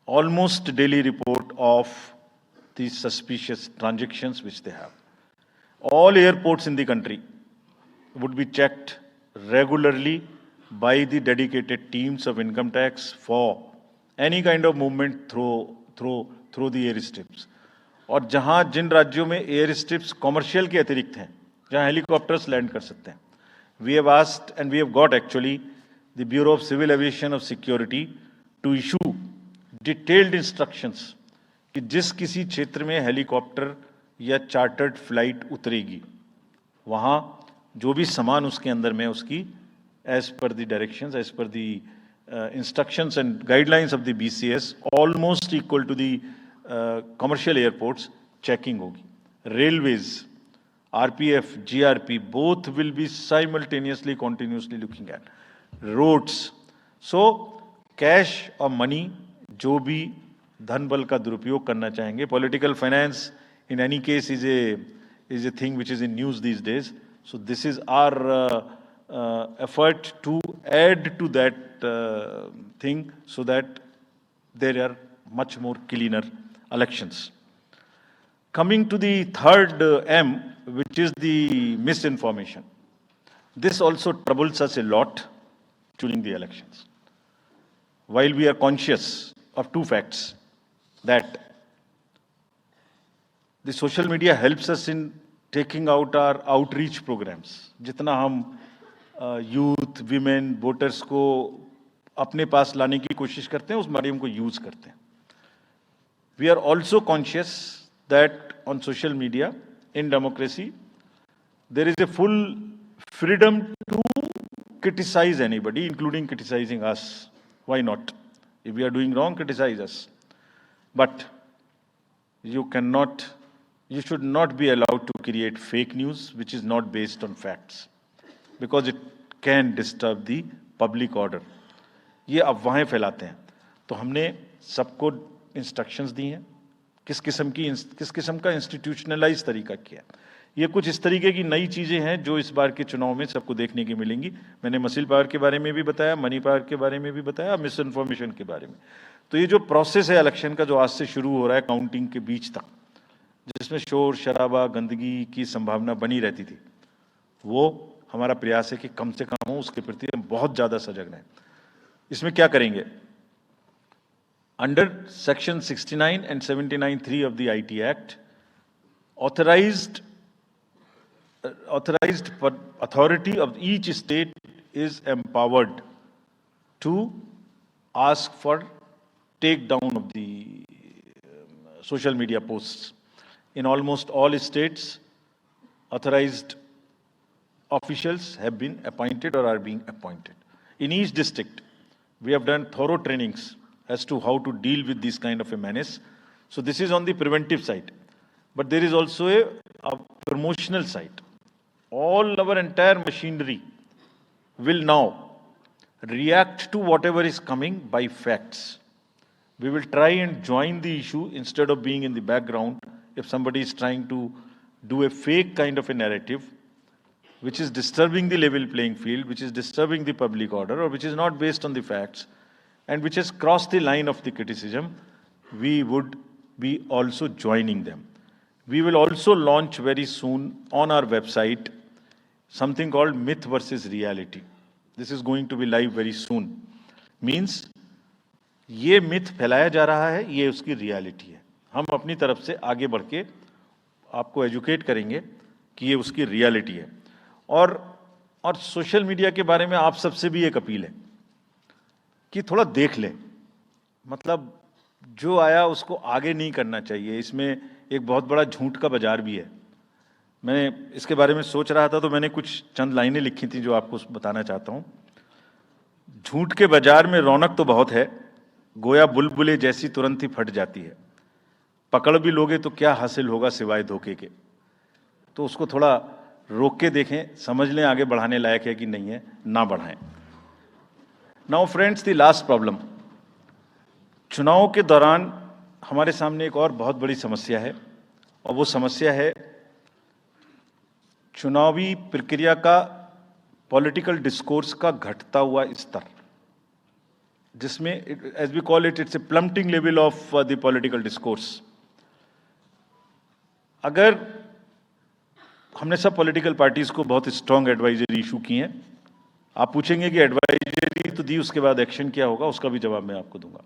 almost daily report of the suspicious transactions which they have. All airports in the country would be checked regularly by the dedicated teams of income tax for any kind of movement through the airstrips. और जहां जिन राज्यों में air strips commercial के अतिरिक्त हैं, जहां helicopters land कर सकते हैं, we have asked and we have got actually the bureau of civil aviation of security to issue detailed instructions कि जिस किसी क्षेत्र में हेलीकॉप्टर या चार्टर्ड फ्लाइट उतरेगी, वहां जो भी सामान उसके अंदर में उसकी as per the directions, as per the instructions and guidelines of the BCS, almost equal to the commercial airports, checking होगी. Railways, RPF, GRP, both will be simultaneously, continuously looking at. Roads. So, cash or money, जो भी धन बल का दुरुपयोग करना चाहेंगे. Political finance, in any case, is a thing which is in news these days. So, this is our effort to add to that thing so that there are much more cleaner elections. Coming to the third M, which is the misinformation. This also troubles us a lot during the elections. While we are conscious of two facts, that the social media helps us in taking out our outreach programs. जितना हम youth, women, voters को अपने पास लाने की कोशिश करते हैं, उस माध्यम को यूज करते हैं. We are also conscious that on social media, in democracy, there is a full freedom to criticize anybody, including criticizing us. Why not? If we are doing wrong, criticize us. But you should not be allowed to create fake news which is not based on facts, because it can disturb the public order. ये अफवाहें फैलाते हैं. तो हमने सबको instructions दी हैं, किस किस्म का इंस्टीट्यूशनलाइज तरीका किया. ये कुछ इस तरीके की नई चीजें हैं जो इस बार के चुनाव में सबको देखने की मिलेंगी. मैंने मसल पावर के बारे में भी बताया, मनी पावर के बारे में भी बताया, मिस इन्फॉर्मेशन के बारे में. तो ये जो प्रोसेस है इलेक्शन का, जो आज से शुरू हो रहा है काउंटिंग के बीच तक, जिसमें शोर शराबा, गंदगी की संभावना बनी रहती थी, वो हमारा प्रयास है कि कम से कम हो. उसके प्रति हम बहुत ज्यादा सजग रहें. इसमें क्या करेंगे? Under Section 69 and 79(3) of the IT Act, authorized authority of each state is empowered to ask for takedown of the social media posts. In almost all states, authorized officials have been appointed or are being appointed. In each district, we have done thorough trainings as to how to deal with this kind of a menace. So this is on the preventive side. But there is also a promotional side. All our entire machinery will now react to whatever is coming by facts. We will try and join the issue instead of being in the background. If somebody is trying to do a fake kind of a narrative, which is disturbing the level playing field, which is disturbing the public order, or which is not based on the facts, and which has crossed the line of the criticism, we would be also joining them. We will also launch very soon on our website something called Myth versus Reality. This is going to be live very soon. Means, ये myth फैलाया जा रहा है, ये उसकी reality है. हम अपनी तरफ से आगे बढ़ के आपको educate करेंगे कि ये उसकी reality है. और सोशल मीडिया के बारे में आप सबसे भी एक अपील है कि थोड़ा देख लें. मतलब जो आया उसको आगे नहीं करना चाहिए। इसमें एक बहुत बड़ा झूठ का बाजार भी है। मैं इसके बारे में सोच रहा था तो मैंने कुछ चंद लाइनें लिखी थी जो आपको बताना चाहता हूँ। झूठ के बाजार में रौनक तो बहुत है, गोया बुलबुले जैसी तुरंत ही फट जाती है। पकड़ भी लोगे तो क्या हासिल होगा सिवाय धोखे के। तो उसको थोड़ा रोक के देखें, समझ लें आगे बढ़ाने लायक है कि नहीं है, ना बढ़ाएं। Now friends, the last problem, चुनाव के दौरान हमारे सामने एक और बहुत बड़ी समस्या है, और वो समस्या है चुनावी प्रक्रिया का पॉलिटिकल डिस्कोर्स का घटता हुआ स्तर, जिसमें as we call it, it's a plummeting level of the political discourse. अगर हमने सब पॉलिटिकल पार्टीज को बहुत स्ट्रांग एडवाइजरी इशू की हैं, आप पूछेंगे कि एडवाइजरी तो दी, उसके बाद एक्शन क्या होगा, उसका भी जवाब मैं आपको दूंगा।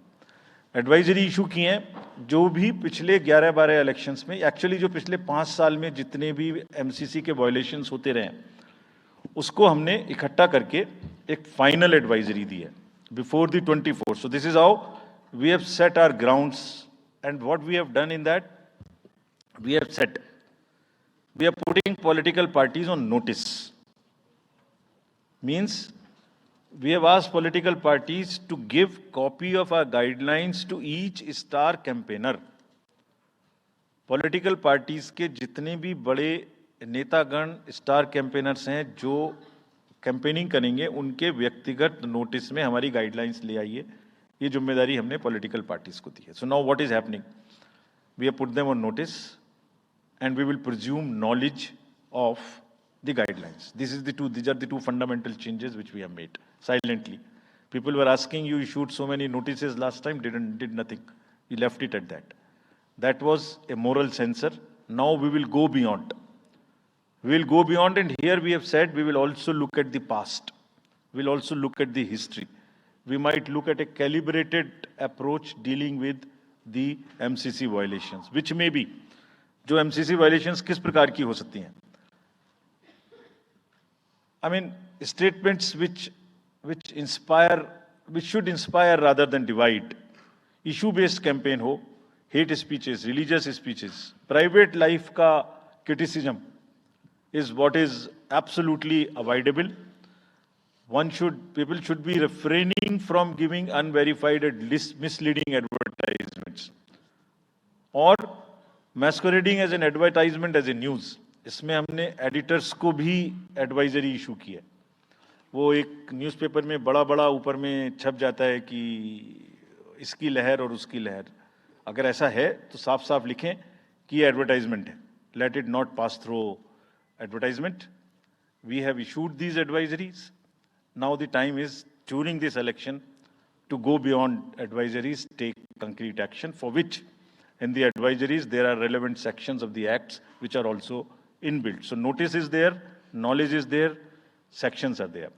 एडवाइजरी इशू की हैं जो भी पिछले 11-12 इलेक्शंस में, एक्चुअली जो पिछले 5 साल में जितने भी एमसीसी के वायलेशंस होते रहे उसको हमने इकट्ठा करके एक फाइनल एडवाइजरी दी है before the 24th। So this is how we have set our grounds, and what we have done in that, we have set, we are putting political parties on notice. Means we have asked political parties to give copy of our guidelines to each star campaigner. Political parties के जितने भी बड़े नेतागण star campaigners हैं जो campaigning करेंगे, उनके व्यक्तिगत नोटिस में हमारी गाइडलाइंस ले आइए। ये जिम्मेदारी हमने पॉलिटिकल पार्टीज को दी है। So now what is happening, we have put them on notice and we will presume knowledge of the guidelines. These are the two fundamental changes which we have made silently. People were asking, you issued so many notices last time, did nothing. You left it at that. That was a moral censor. Now we will go beyond. We will go beyond, and here we have said we will also look at the past. We will also look at the history. We might look at a calibrated approach dealing with the MCC violations, which may be, जो MCC violations किस प्रकार की हो सकती हैं। I mean statements which should inspire rather than divide, issue based campaign हो, hate speeches, religious speeches, private life का criticism is what is absolutely avoidable. People should be refraining from giving unverified and misleading advertisements or masquerading as an advertisement as a news. इसमें हमने editors को भी advisory issue की है। वो एक newspaper में बड़ा बड़ा ऊपर में छप जाता है कि इसकी लहर और उसकी लहर। अगर ऐसा है तो साफ साफ लिखें कि ये एडवर्टाइजमेंट है। Let it not pass through advertisement. We have issued these advisories. Now the time is during this election to go beyond advisories, take concrete action for which in the advisories there are relevant sections of the acts which are also inbuilt. So notice is there, knowledge is there, sections are there.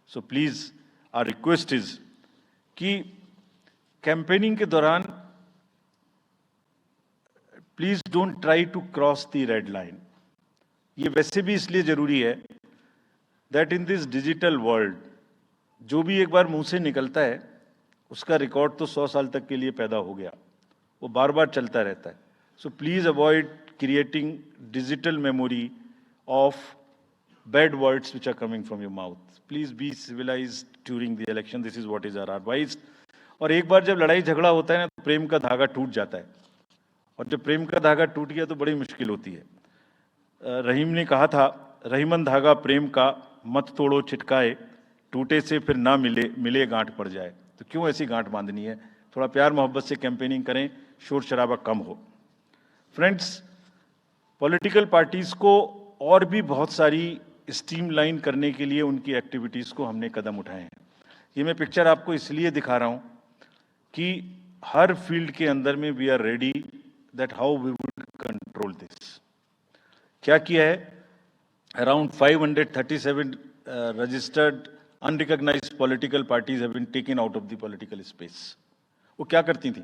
So please, our request is कि campaigning के दौरान please don't try to cross the red line. ये वैसे भी इसलिए जरूरी है that in this digital world जो भी एक बार मुंह से निकलता है उसका रिकॉर्ड तो 100 साल तक के लिए पैदा हो गया, वो बार बार चलता रहता है। So please avoid creating digital memory of bad words which are coming from your mouth. Please be civilised during the election, this is what is our advice. और एक बार जब लड़ाई झगड़ा होता है ना, तो प्रेम का धागा टूट जाता है, और जब प्रेम का धागा टूट गया तो बड़ी मुश्किल होती है। रहीम ने कहा था, रहीमन धागा प्रेम का मत तोड़ो छिटकाए, टूटे से फिर ना मिले गांठ पड़ जाए। तो क्यों ऐसी गांठ बांधनी है? थोड़ा प्यार मोहब्बत से कैंपेनिंग करें, शोर शराबा कम हो। फ्रेंड्स, पॉलिटिकल पार्टीज को और भी बहुत सारी स्ट्रीमलाइन करने के लिए उनकी एक्टिविटीज को हमने कदम उठाए हैं। ये मैं पिक्चर आपको इसलिए दिखा रहा हूं कि हर फील्ड के अंदर में we are ready that how we would control this. क्या किया है? Around 537 registered unrecognised political parties have been taken out of the political space. वो क्या करती थी?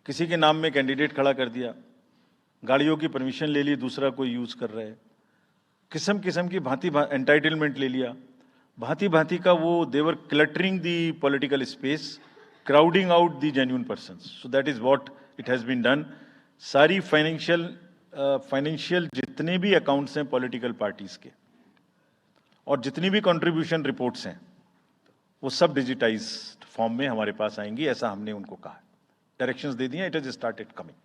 किसी के नाम में कैंडिडेट खड़ा कर दिया, गाड़ियों की परमिशन ले ली, दूसरा कोई यूज कर रहा है, किस्म किस्म की भांति एंटाइटलमेंट ले लिया, भांति भांति का वो देवर cluttering the political space crowding out the genuine persons. So that is what it has been done. सारी फाइनेंशियल जितने भी अकाउंट्स हैं पॉलिटिकल पार्टीज के और जितनी भी कंट्रीब्यूशन रिपोर्ट्स हैं वो सब डिजिटाइज्ड फॉर्म में हमारे पास आएंगी, ऐसा हमने उनको कहा। डायरेक्शंस दे दिए, इट हैज स्टार्टेड कमिंग।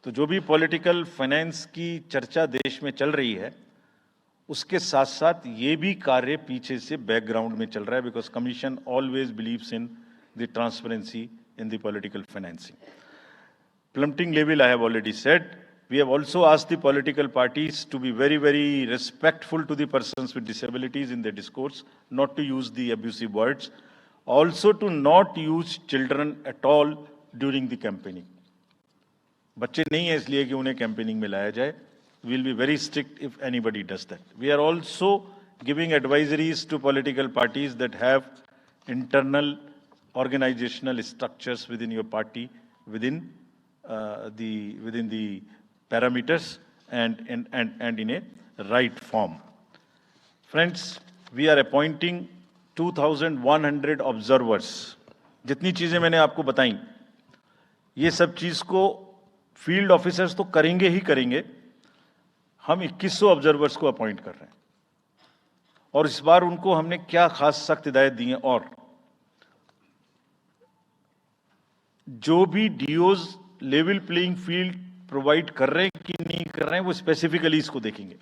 तो जो भी पॉलिटिकल फाइनेंस की चर्चा देश में चल रही है उसके साथ साथ ये भी कार्य पीछे से बैकग्राउंड में चल रहा है, because commission always believes in the transparency in the political financing. Plummeting level, I have already said. We have also asked the political parties to be very, very respectful to the persons with disabilities in their discourse, not to use the abusive words, also to not use children at all during the campaigning. बच्चे नहीं है इसलिए कि उन्हें campaigning में लाया जाए. We will be very strict if anybody does that. We are also giving advisories to political parties that have internal organizational structures within your party, within the parameters and in a right form. Friends, we are appointing 2,100 observers. जितनी चीजें मैंने आपको बताई, ये सब चीज को field officers तो करेंगे ही करेंगे. हम 2100 ऑब्जर्वर्स को अपॉइंट कर रहे हैं और इस बार उनको हमने क्या खास सख्त हिदायत दी है, और जो भी डीओज लेवल प्लेइंग फील्ड प्रोवाइड कर रहे हैं कि नहीं कर रहे हैं वो स्पेसिफिकली इसको देखेंगे.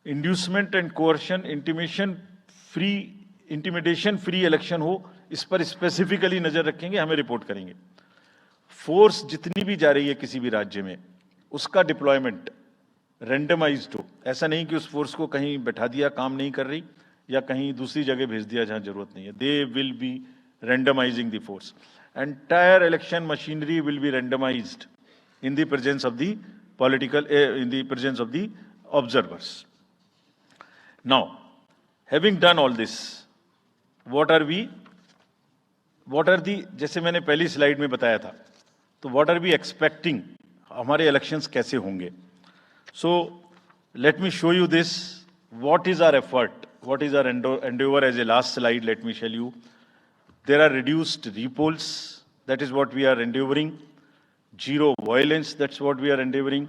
Inducement and coercion, intimidation free election हो, इस पर स्पेसिफिकली नजर रखेंगे, हमें रिपोर्ट करेंगे. फोर्स जितनी भी जा रही है किसी भी राज्य में उसका डिप्लॉयमेंट रैंडमाइज्ड हो. ऐसा नहीं कि उस फोर्स को कहीं बैठा दिया, काम नहीं कर रही, या कहीं दूसरी जगह भेज दिया जहां जरूरत नहीं है. They will be randomizing the force. Entire election machinery will be randomized in the presence of the observers. Now, having done all this, what are the, जैसे मैंने पहली स्लाइड में बताया था, तो what are we expecting, हमारे elections कैसे होंगे? So, let me show you this. What is our effort? What is our endeavor? As a last slide, let me show you. There are reduced repolls, that is what we are endeavoring. Zero violence, that's what we are endeavoring.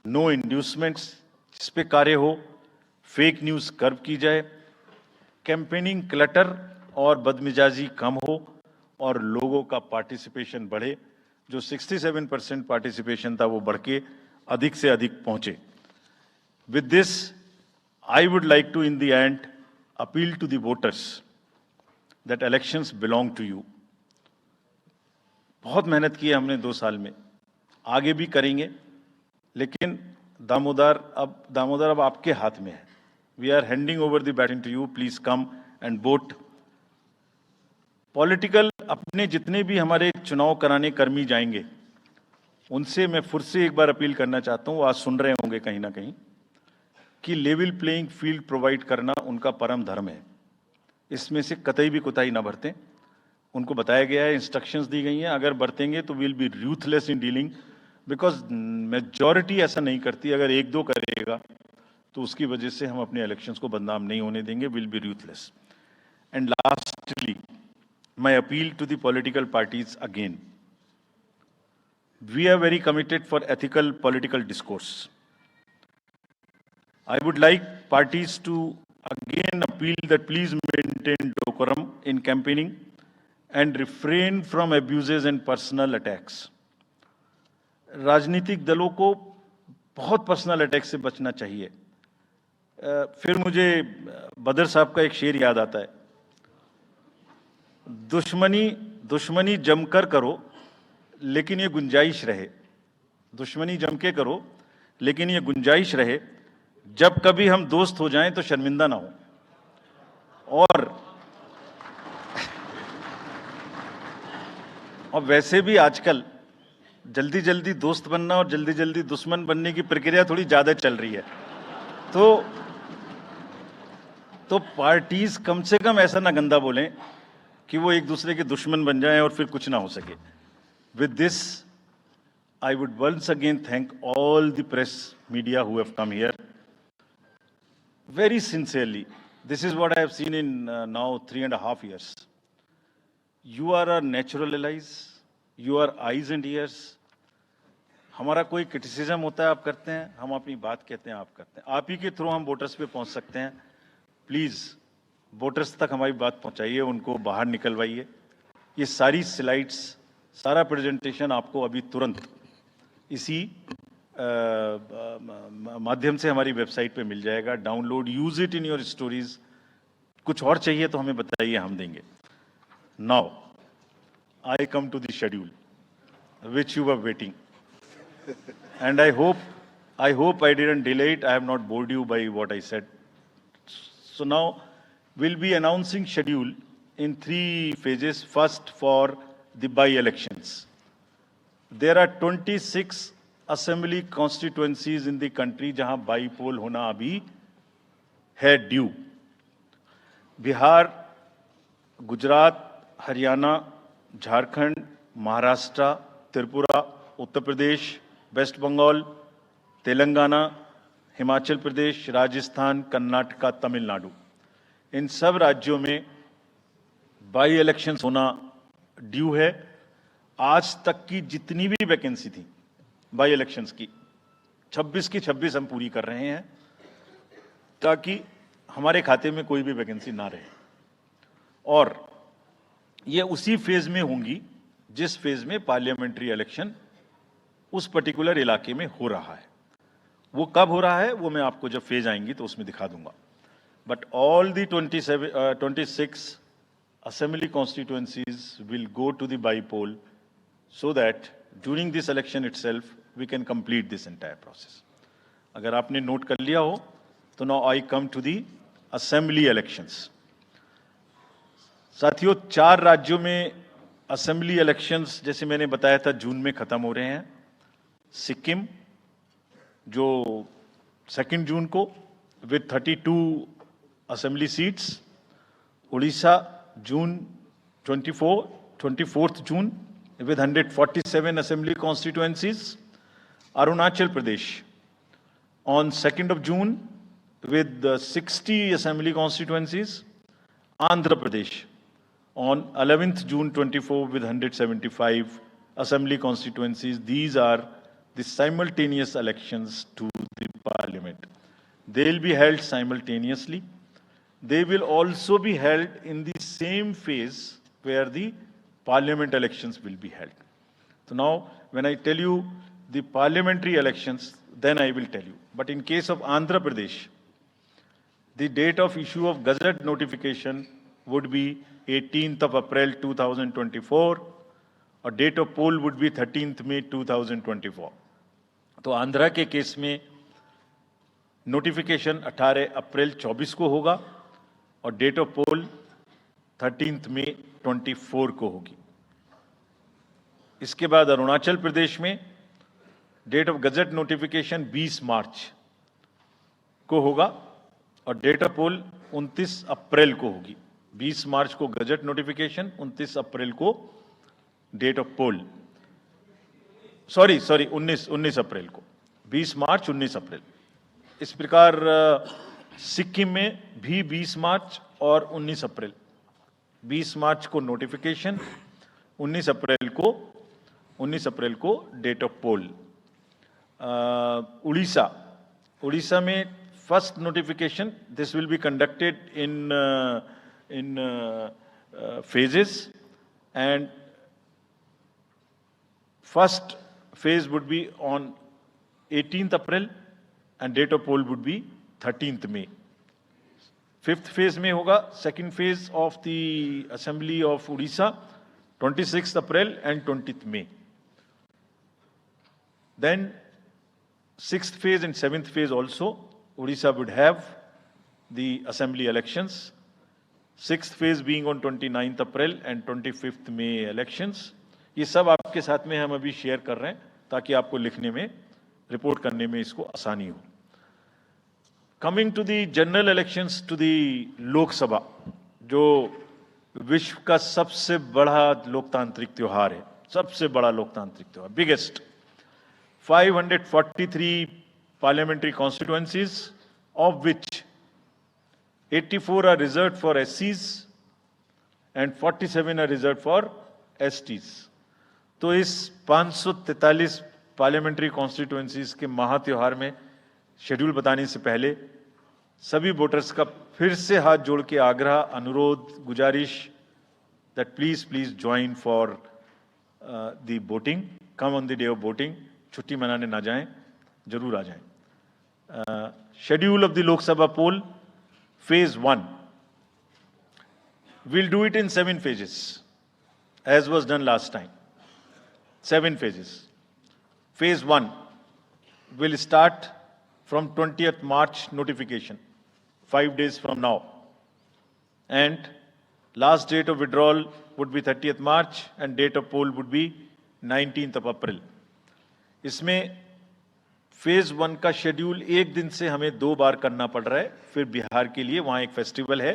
No inducements, इस पे कार्य हो. Fake news curve की जाए. Campaigning clutter और बदमिजाजी कम हो और लोगों का पार्टिसिपेशन बढ़े. जो 67% पार्टिसिपेशन था वो बढ़ के अधिक से अधिक पहुंचे. With this, I would like to, in the end, appeal to the voters that elections belong to you. बहुत मेहनत की है हमने 2 साल में, आगे भी करेंगे, लेकिन दामोदर अब आपके हाथ में है. We are handing over the baton to you. Please come and vote. Political अपने जितने भी हमारे चुनाव कराने कर्मी जाएंगे उनसे मैं फिर से एक बार अपील करना चाहता हूं, आज सुन रहे होंगे कहीं ना कहीं, कि लेवल प्लेइंग फील्ड प्रोवाइड करना उनका परम धर्म है. इसमें से कतई भी कोताही ना बरतें. उनको बताया गया है, इंस्ट्रक्शंस दी गई हैं, अगर बरतेंगे तो will be ruthless in dealing, because majority ऐसा नहीं करती. अगर 1-2 करेगा तो उसकी वजह से हम अपने इलेक्शंस को बदनाम नहीं होने देंगे. Will be ruthless. And lastly, my appeal to the political parties again. We are very committed for ethical political discourse. I would like parties to again appeal that please maintain decorum in campaigning and refrain from abuses and personal attacks. राजनीतिक दलों को बहुत personal attack से बचना चाहिए. फिर मुझे बदर साहब का एक शेर याद आता है, दुश्मनी जमकर करो लेकिन ये गुंजाइश रहे. दुश्मनी जम के करो लेकिन ये गुंजाइश रहे, जब कभी हम दोस्त हो जाएं तो शर्मिंदा ना हो. और वैसे भी आजकल जल्दी जल्दी दोस्त बनना और जल्दी जल्दी दुश्मन बनने की प्रक्रिया थोड़ी ज्यादा चल रही है. तो पार्टीज कम से कम ऐसा ना गंदा बोलें कि वो एक दूसरे के दुश्मन बन जाएं और फिर कुछ ना हो सके. With this, I would once again thank all the press media who have come here. Very sincerely, this is what I have seen in now 3.5 years. You are are natural allies, you are eyes and ears. हमारा कोई criticism होता है आप करते हैं, हम अपनी बात कहते हैं आप करते हैं। आप ही के थ्रू हम वोटर्स पे पहुंच सकते हैं। प्लीज वोटर्स तक हमारी बात पहुंचाइए, उनको बाहर निकलवाइए। ये सारी स्लाइड्स, सारा प्रेजेंटेशन आपको अभी तुरंत इसी माध्यम से हमारी वेबसाइट पे मिल जाएगा। Download, use it in your stories. कुछ और चाहिए तो हमें बताइए, हम देंगे। Now I come to the schedule which you were waiting, and I hope I didn't delay it. I have not bored you by what I said. So now we'll be announcing schedule in 3 phases. First, for the by-elections. There are 26 assembly constituencies in the country जहां by-poll होना अभी है due. Bihar, Gujarat, Haryana, Jharkhand, Maharashtra, Tripura, Uttar Pradesh, waste Bengal, Telangana, Himachal Pradesh, Rajasthan, Karnataka, Tamil Nadu, इन सब राज्यों में by elections होना due है। आज तक की जितनी भी वैकेंसी थी बाई इलेक्शंस की, 26 की 26 हम पूरी कर रहे हैं, ताकि हमारे खाते में कोई भी वैकेंसी ना रहे। और ये उसी फेज में होंगी जिस फेज में पार्लियामेंट्री इलेक्शन उस पर्टिकुलर इलाके में हो रहा है। वो कब हो रहा है वो मैं आपको जब फेज आएंगी तो उसमें दिखा दूंगा। But all the 26 assembly constituencies will go to the by poll, so that during this election itself we can complete this entire process. अगर आपने नोट कर लिया हो तो now I come to the assembly elections. साथियों, 4 राज्यों में assembly elections जैसे मैंने बताया था जून में खत्म हो रहे हैं। सिक्किम जो 2 जून को with 32 assembly seats, Orissa June 24th June with 147 assembly constituencies, Arunachal Pradesh on 2nd of June with 60 assembly constituencies, Andhra Pradesh on 11th June 24 with 175 assembly constituencies. These are the simultaneous elections to the parliament. They will be held simultaneously. They will also be held in the same phase where the parliament elections will be held. So now, when I tell you the parliamentary elections, then I will tell you. But in case of Andhra Pradesh, the date of issue of Gazette notification would be 18th of April 2024, और date of poll would be 13th May 2024. तो आंध्रा के case में notification 18 अप्रैल 24 को होगा और date of pole 13th मई 24 को होगी। इसके बाद अरुणाचल प्रदेश में डेट ऑफ गजट नोटिफिकेशन 20 मार्च को होगा और डेट ऑफ पोल 29 अप्रैल को होगी। 20 मार्च को गजट नोटिफिकेशन, 29 अप्रैल को डेट ऑफ पोल। सॉरी 19 अप्रैल को, 20 मार्च 19 अप्रैल। इस प्रकार सिक्किम में भी 20 मार्च और 19 अप्रैल, 20 मार्च को नोटिफिकेशन, 19 अप्रैल को डेट ऑफ पोल। उड़ीसा में first notification, this will be conducted in phases, and first phase would be on 18th April and date of poll would be 13th May. 5th phase में होगा second phase of the assembly of Odisha 26th April and 20th May. Then 6th phase and 7th phase also Odisha would have the assembly elections. 6th phase being on 29th April and 25th May elections. ये सब आपके साथ में हम अभी share कर रहे हैं ताकि आपको लिखने में, रिपोर्ट करने में इसको आसानी हो। Coming to the general elections to the Lok Sabha, जो विश्व का सबसे बड़ा लोकतांत्रिक त्योहार है, सबसे बड़ा लोकतांत्रिक त्योहार, biggest. 543 parliamentary constituencies, of which 84 are reserved for SCs and 47 are reserved for STs. तो इस 543 पार्लियामेंट्री कॉन्स्टिट्यूएंसीज के महा त्योहार में शेड्यूल बताने से पहले सभी वोटर्स का फिर से हाथ जोड़ के आग्रह, अनुरोध, गुजारिश that please join for the voting. Come on the day of voting. छुट्टी मनाने ना जाएं, जरूर आ जाएं. Schedule of the Lok Sabha poll, phase 1. We'll do it in 7 phases, as was done last time. 7 phases. Phase 1 will start from 20th March notification, 5 days from now. And last date of withdrawal would be 30th March and date of poll would be 19th of April. इसमें phase 1 का schedule एक दिन से हमें 2 बार करना पड़ रहा है. फिर बिहार के लिए वहां एक फेस्टिवल है,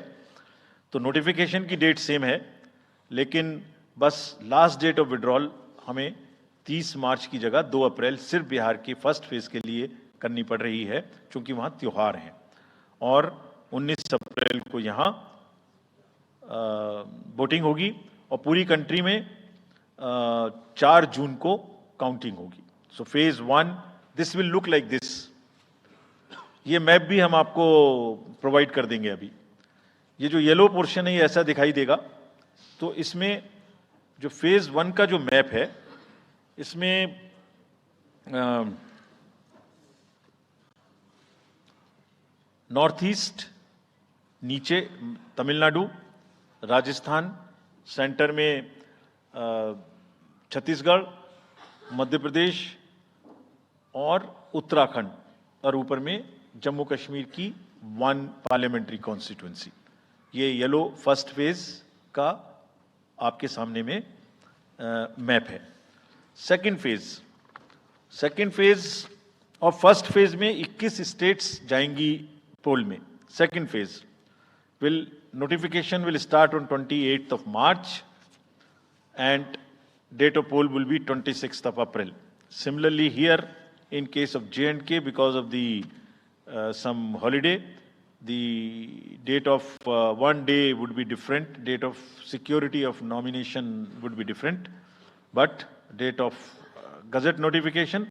तो नोटिफिकेशन की डेट सेम है, लेकिन बस लास्ट डेट ऑफ विड्रॉल हमें 30 मार्च की जगह 2 अप्रैल सिर्फ बिहार की फर्स्ट फेज के लिए करनी पड़ रही है, क्योंकि वहां त्योहार हैं. और 19 अप्रैल को यहां वोटिंग होगी और पूरी कंट्री में 4 जून को काउंटिंग होगी. So phase 1 this will look like this. ये मैप भी हम आपको प्रोवाइड कर देंगे. अभी ये जो येलो पोर्शन है ये ऐसा दिखाई देगा. तो इसमें जो फेज 1 का जो मैप है, इसमें नॉर्थ ईस्ट नीचे तमिलनाडु, राजस्थान, सेंटर में छत्तीसगढ़, मध्य प्रदेश और उत्तराखंड, और ऊपर में जम्मू कश्मीर की 1 पार्लियामेंट्री कॉन्स्टिट्यूएंसी. ये येलो फर्स्ट फेज का आपके सामने में मैप है. सेकंड फेज और फर्स्ट फेज में 21 स्टेट्स जाएंगी पोल में. Second phase notification will start on 28th of March and date of poll will be 26th of April. Similarly here in case of J&K, because of the some holiday, the date of one day would be different, date of security of nomination would be different, but date of gazette notification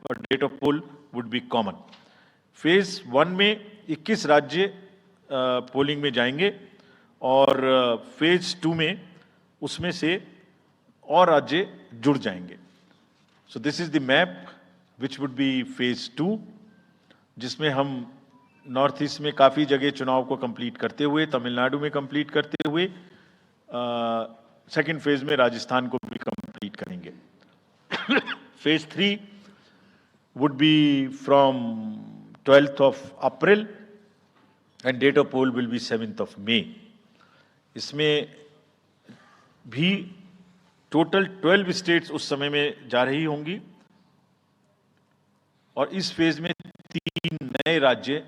और date of poll would be common. Phase 1 में 21 राज्य polling में जाएंगे और phase 2 में उसमें से और राज्य जुड़ जाएंगे. सो this is the map which would be phase 2, जिसमें हम नॉर्थ ईस्ट में काफी जगह चुनाव को कंप्लीट करते हुए, तमिलनाडु में कंप्लीट करते हुए, सेकंड फेज में राजस्थान को भी कंप्लीट करेंगे. Phase 3 would be from 12th of April and date of poll will be 7th of May. इसमें भी टोटल 12 स्टेट्स उस समय में जा रही होंगी और इस फेज में 3 नए राज्य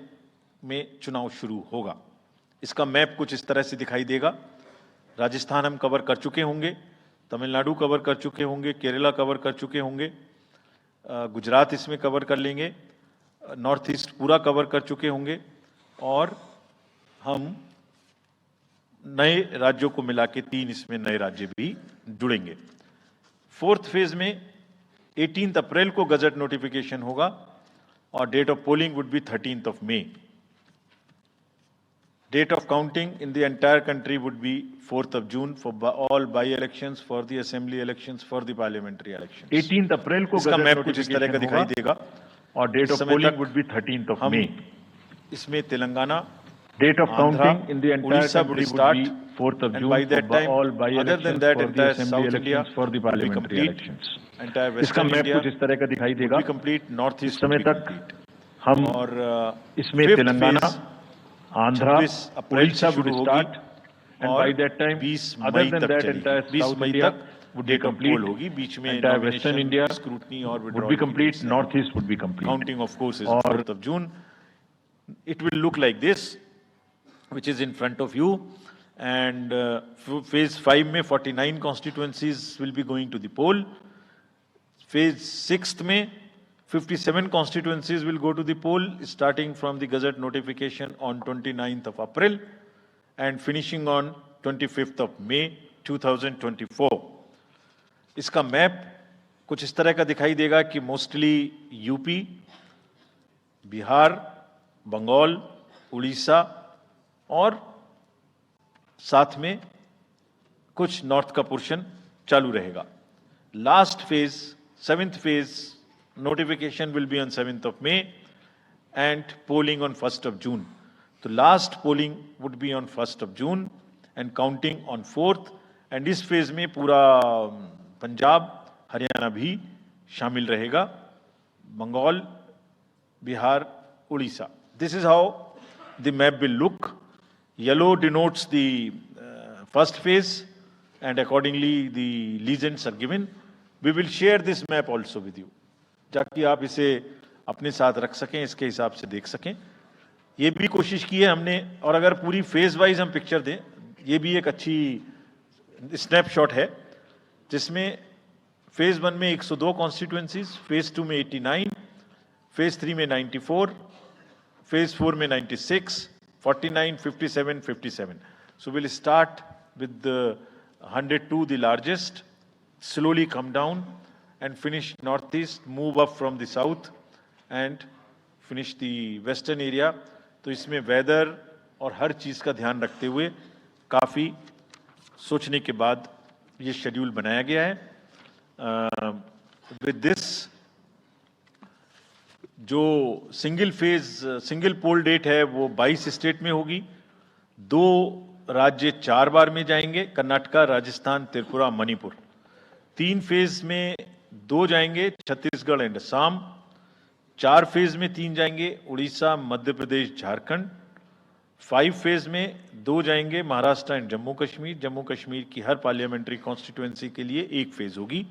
में चुनाव शुरू होगा. इसका मैप कुछ इस तरह से दिखाई देगा. राजस्थान हम कवर कर चुके होंगे, तमिलनाडु कवर कर चुके होंगे, केरला कवर कर चुके होंगे, गुजरात इसमें कवर कर लेंगे, नॉर्थ ईस्ट पूरा कवर कर चुके होंगे और हम नए राज्यों को मिला के 3 इसमें नए राज्य भी जुड़ेंगे. फोर्थ फेज में 18 अप्रैल को गजट नोटिफिकेशन होगा और date of polling would be 13th of May. Date of counting in the entire country would be 4th of June for all by-elections, for the assembly elections, for the parliamentary elections. 18 अप्रैल को इसका map कुछ इस तरह का दिखाई देगा और date of polling would be 13th of May. इसमें Telangana, Date of counting in the entire Odisha country would start, would be 4th of and June by that for time, all other by-elections, than that, for the entire assembly South India elections, for the would be parliamentary complete. elections. Entire इसका Western map India कुछ इस तरह का दिखाई would देगा. be complete, North इस East समय would be तक complete. हम और इसमें fifth तेलंगाना, phase आंध्रा, 26 अप्रैल उड़ीसा से would शुरू start, होगी and और by that time, 20 other May than तक that, चलेगी. entire 20 South मई India तक would be date of complete. poll होगी. बीच में Entire Western nomination, India scrutiny और would withdrawal be complete. की North East would be complete. counting of course is और 4th of June. It will look like this, which is in front of you. And phase 5 में 49 constituencies will be going to the poll. Phase 6th में 57 constituencies will go to the poll, starting from the gazette notification on 29th of April and finishing on 25th of May 2024। इसका map कुछ इस तरह का दिखाई देगा कि mostly UP, Bihar, Bengal, Orissa और साथ में कुछ नॉर्थ का पोर्शन चालू रहेगा। Last phase, 7th phase notification will be on 7th of May and polling on 1st of June. तो last polling would be on 1st of June and counting on 4th। And इस phase में पूरा पंजाब, हरियाणा भी शामिल रहेगा, Bengal, Bihar, Orissa. This is how the map will look. Yellow denotes the first phase and accordingly the legends are given. We will share this map also with you, ताकि आप इसे अपने साथ रख सकें, इसके हिसाब से देख सकें। ये भी कोशिश की है हमने, और अगर पूरी फेज वाइज हम पिक्चर दें, ये भी एक अच्छी स्नैपशॉट है, जिसमें फेज 1 में 102 कॉन्स्टिट्यूएंसीज, फेज 2 में 89, फेज 3 में 94, फेज 4 में 96, 49, 57, 57. So we'll start with the 102, the largest, slowly come down and finish northeast, move up from the south and finish the western area. तो इसमें वेदर और हर चीज़ का ध्यान रखते हुए काफ़ी सोचने के बाद ये शेड्यूल बनाया गया है। विद दिस जो सिंगल पोल डेट है वो 22 स्टेट में होगी। 2 राज्य 4 बार में जाएंगे, कर्नाटका, राजस्थान, त्रिपुरा, मणिपुर। 3 फेज में 2 जाएंगे, छत्तीसगढ़ एंड असम। 4 फेज में 3 जाएंगे, उड़ीसा, मध्य प्रदेश, झारखंड। 5 फेज में 2 जाएंगे, महाराष्ट्र एंड जम्मू कश्मीर। जम्मू कश्मीर की हर पार्लियामेंट्री कॉन्स्टिट्यूएंसी के लिए 1 फेज होगी।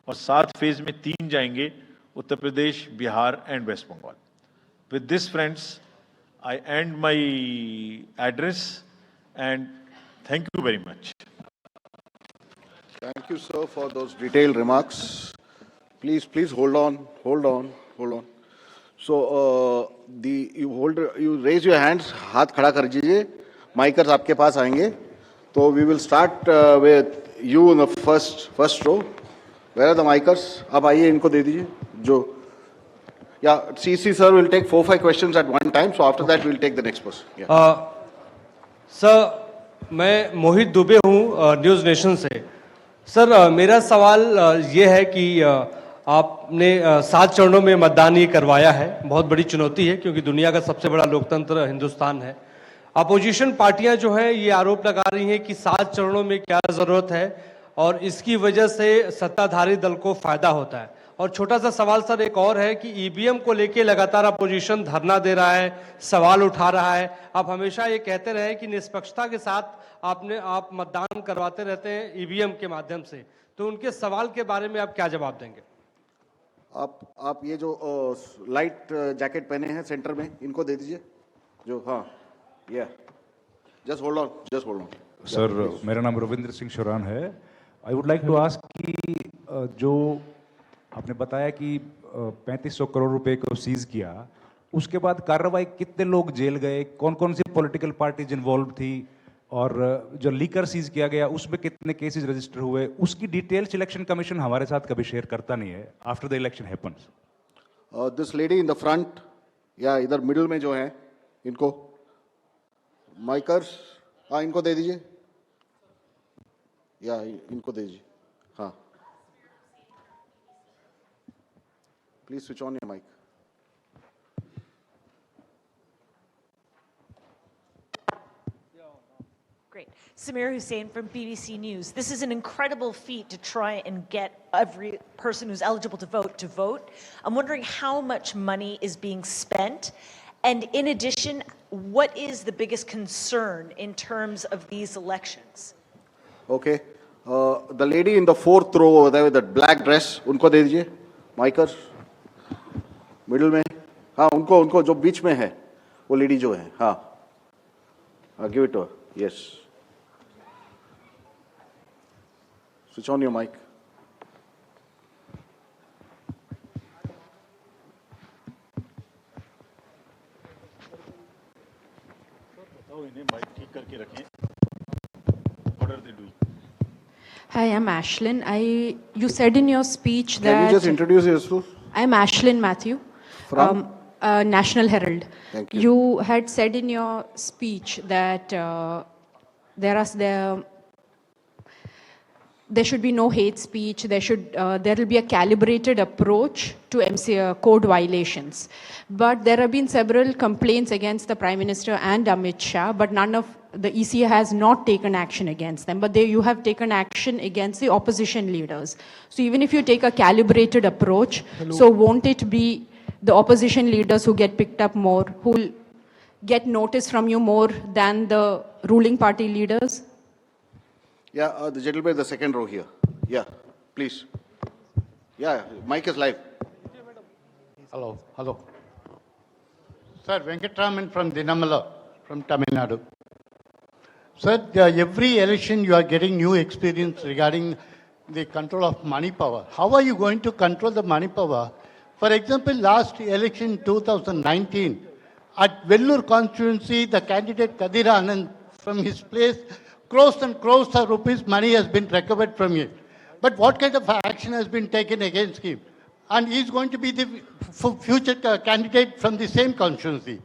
और 7 फेज में 3 जाएंगे, Uttar Pradesh, Bihar and West Bengal. With this friends, I and my address and thank you very much. Thank you, sir, for those detailed remarks. Please hold on. So, you raise your hands, हाथ खड़ा कर दीजिए, माइकर्स आपके पास आएंगे। तो we will start with you in the first row. Where are the micers? आप आइए, इनको दे दीजिए। जो CC sir will take 4-5 questions at one time. So after that we'll take the next person. Yeah. Sir, मैं मोहित दुबे हूँ news nation से। Sir, मेरा सवाल ये है कि आपने 7 चरणों में मतदान ये करवाया है, बहुत बड़ी चुनौती है क्योंकि दुनिया का सबसे बड़ा लोकतंत्र हिंदुस्तान है। अपोजिशन पार्टियां जो हैं ये आरोप लगा रही हैं कि 7 चरणों में क्या ज़रूरत है और इसकी वजह से सत्ताधारी दल को फायदा होता है। और छोटा सा सवाल सर एक और है कि ईवीएम को लेके लगातार अपोजिशन धरना दे रहा है, सवाल उठा रहा है। आप हमेशा ये कहते रहे कि निष्पक्षता के साथ आप मतदान करवाते रहते हैं ईवीएम के माध्यम से, तो उनके सवाल के बारे में आप क्या जवाब देंगे? आप ये जो लाइट जैकेट पहने हैं सेंटर में, इनको दे दीजिए। जो जस्ट होल्ड ऑन। सर, मेरा नाम रविंद्र सिंह शोरान है। I would like to ask कि जो आपने बताया कि 3500 करोड़ रुपए को सीज किया, उसके बाद कार्रवाई कितने लोग जेल गए, कौन कौन सी पॉलिटिकल पार्टीज इन्वॉल्व थी, और जो लीकर सीज किया गया उसमें कितने केसेस रजिस्टर हुए, उसकी डिटेल्स इलेक्शन कमीशन हमारे साथ कभी शेयर करता नहीं है after the election happens. This lady in the front या इधर मिडिल में जो है, इनको माइकर्स, इनको दे दीजिए, या इनको दे दीजिए। हाँ, please switch on your mic. Great. Samir Hussain from BBC News. This is an incredible feat to try and get every person who's eligible to vote. I'm wondering how much money is being spent. And in addition, what is the biggest concern in terms of these elections? Okay. The lady in the 4th row over there with that black dress, उनको दे दीजिए माइकर्स। Middle में, हाँ, उनको जो बीच में है वो lady जो है, हाँ, give it to her. Yes, switch on your mic. बताओ इन्हें माइक ठीक करके रखें। Hi, I'm Ashlyn. You said in your speech that... Can you just introduce yourself? I'm Ashlyn Matthew. From? National Herald. Thank you. You had said in your speech that there should be no hate speech. There will be a calibrated approach to code violations. But there have been several complaints against the Prime Minister and Amit Shah, but none of the ECA has not taken action against them. But you have taken action against the opposition leaders. So even if you take a calibrated approach, so won't it be the opposition leaders who get picked up more, who will get notice from you more than the ruling party leaders? Yeah, the gentleman in the second row here. Yeah, please. Yeah, mic is live. Hello. Sir, Venkatraman from Dinamala, from Tamil Nadu. Sir, every election you are getting new experience regarding the control of money power. How are you going to control the money power? For example, last election 2019, at Vellore constituency, the candidate Kadir Anand, from his place, crores and crores of rupees money has been recovered from him. But what kind of action has been taken against him? And he's going to be the future candidate from the same constituency.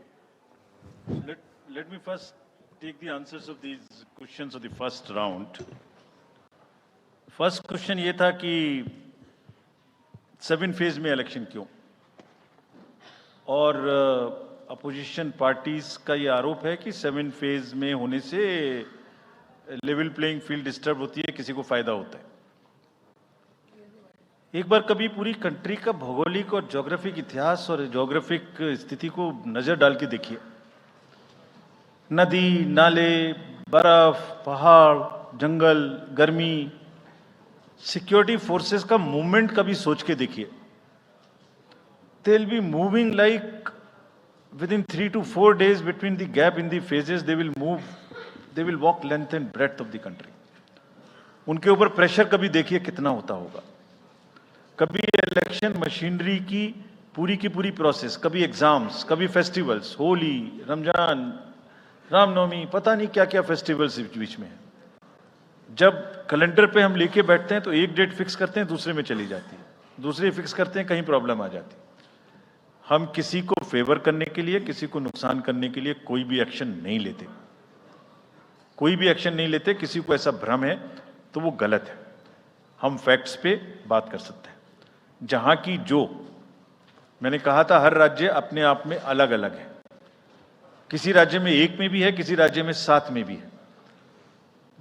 Let me first take the answers of these questions of the first round. First question ये था कि 7 phase में election क्यों? और opposition parties का ये आरोप है कि 7 फेज में होने से लेवल प्लेइंग फील्ड डिस्टर्ब होती है, किसी को फायदा होता है। एक बार कभी पूरी कंट्री का भौगोलिक और ज्योग्राफिक इतिहास और ज्योग्राफिक स्थिति को नजर डाल के देखिए। नदी, नाले, बर्फ, पहाड़, जंगल, गर्मी, सिक्योरिटी फोर्सेस का मूवमेंट कभी सोच के देखिए। They'll be moving like within 3 to 4 days between the gap in the phases, they will walk length and breadth of the country. उनके ऊपर प्रेशर कभी देखिए कितना होता होगा। कभी इलेक्शन मशीनरी की पूरी प्रोसेस, कभी एग्जाम्स, कभी फेस्टिवल्स, होली, रमजान, रामनवमी, पता नहीं क्या क्या फेस्टिवल्स बीच में है। जब कैलेंडर पे हम लेके बैठते हैं तो एक डेट फिक्स करते हैं, दूसरे में चली जाती है, दूसरे फिक्स करते हैं, कहीं प्रॉब्लम आ जाती है। हम किसी को फेवर करने के लिए, किसी को नुकसान करने के लिए कोई भी एक्शन नहीं लेते, कोई भी एक्शन नहीं लेते। किसी को ऐसा भ्रम है तो वो गलत है। हम फैक्ट्स पे बात कर सकते हैं। जहां की जो मैंने कहा था, हर राज्य अपने आप में अलग अलग है। किसी राज्य में 1 में भी है, किसी राज्य में 7 में भी है।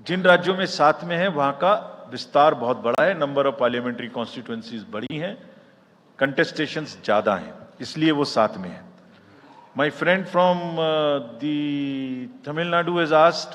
जिन राज्यों में 7 में है वहां का विस्तार बहुत बड़ा है, नंबर ऑफ पार्लियामेंट्री कॉन्स्टिट्यूएंसीज बड़ी हैं, कंटेस्टेशंस ज्यादा हैं, इसलिए वो 7 में है। My friend from the Tamil Nadu has asked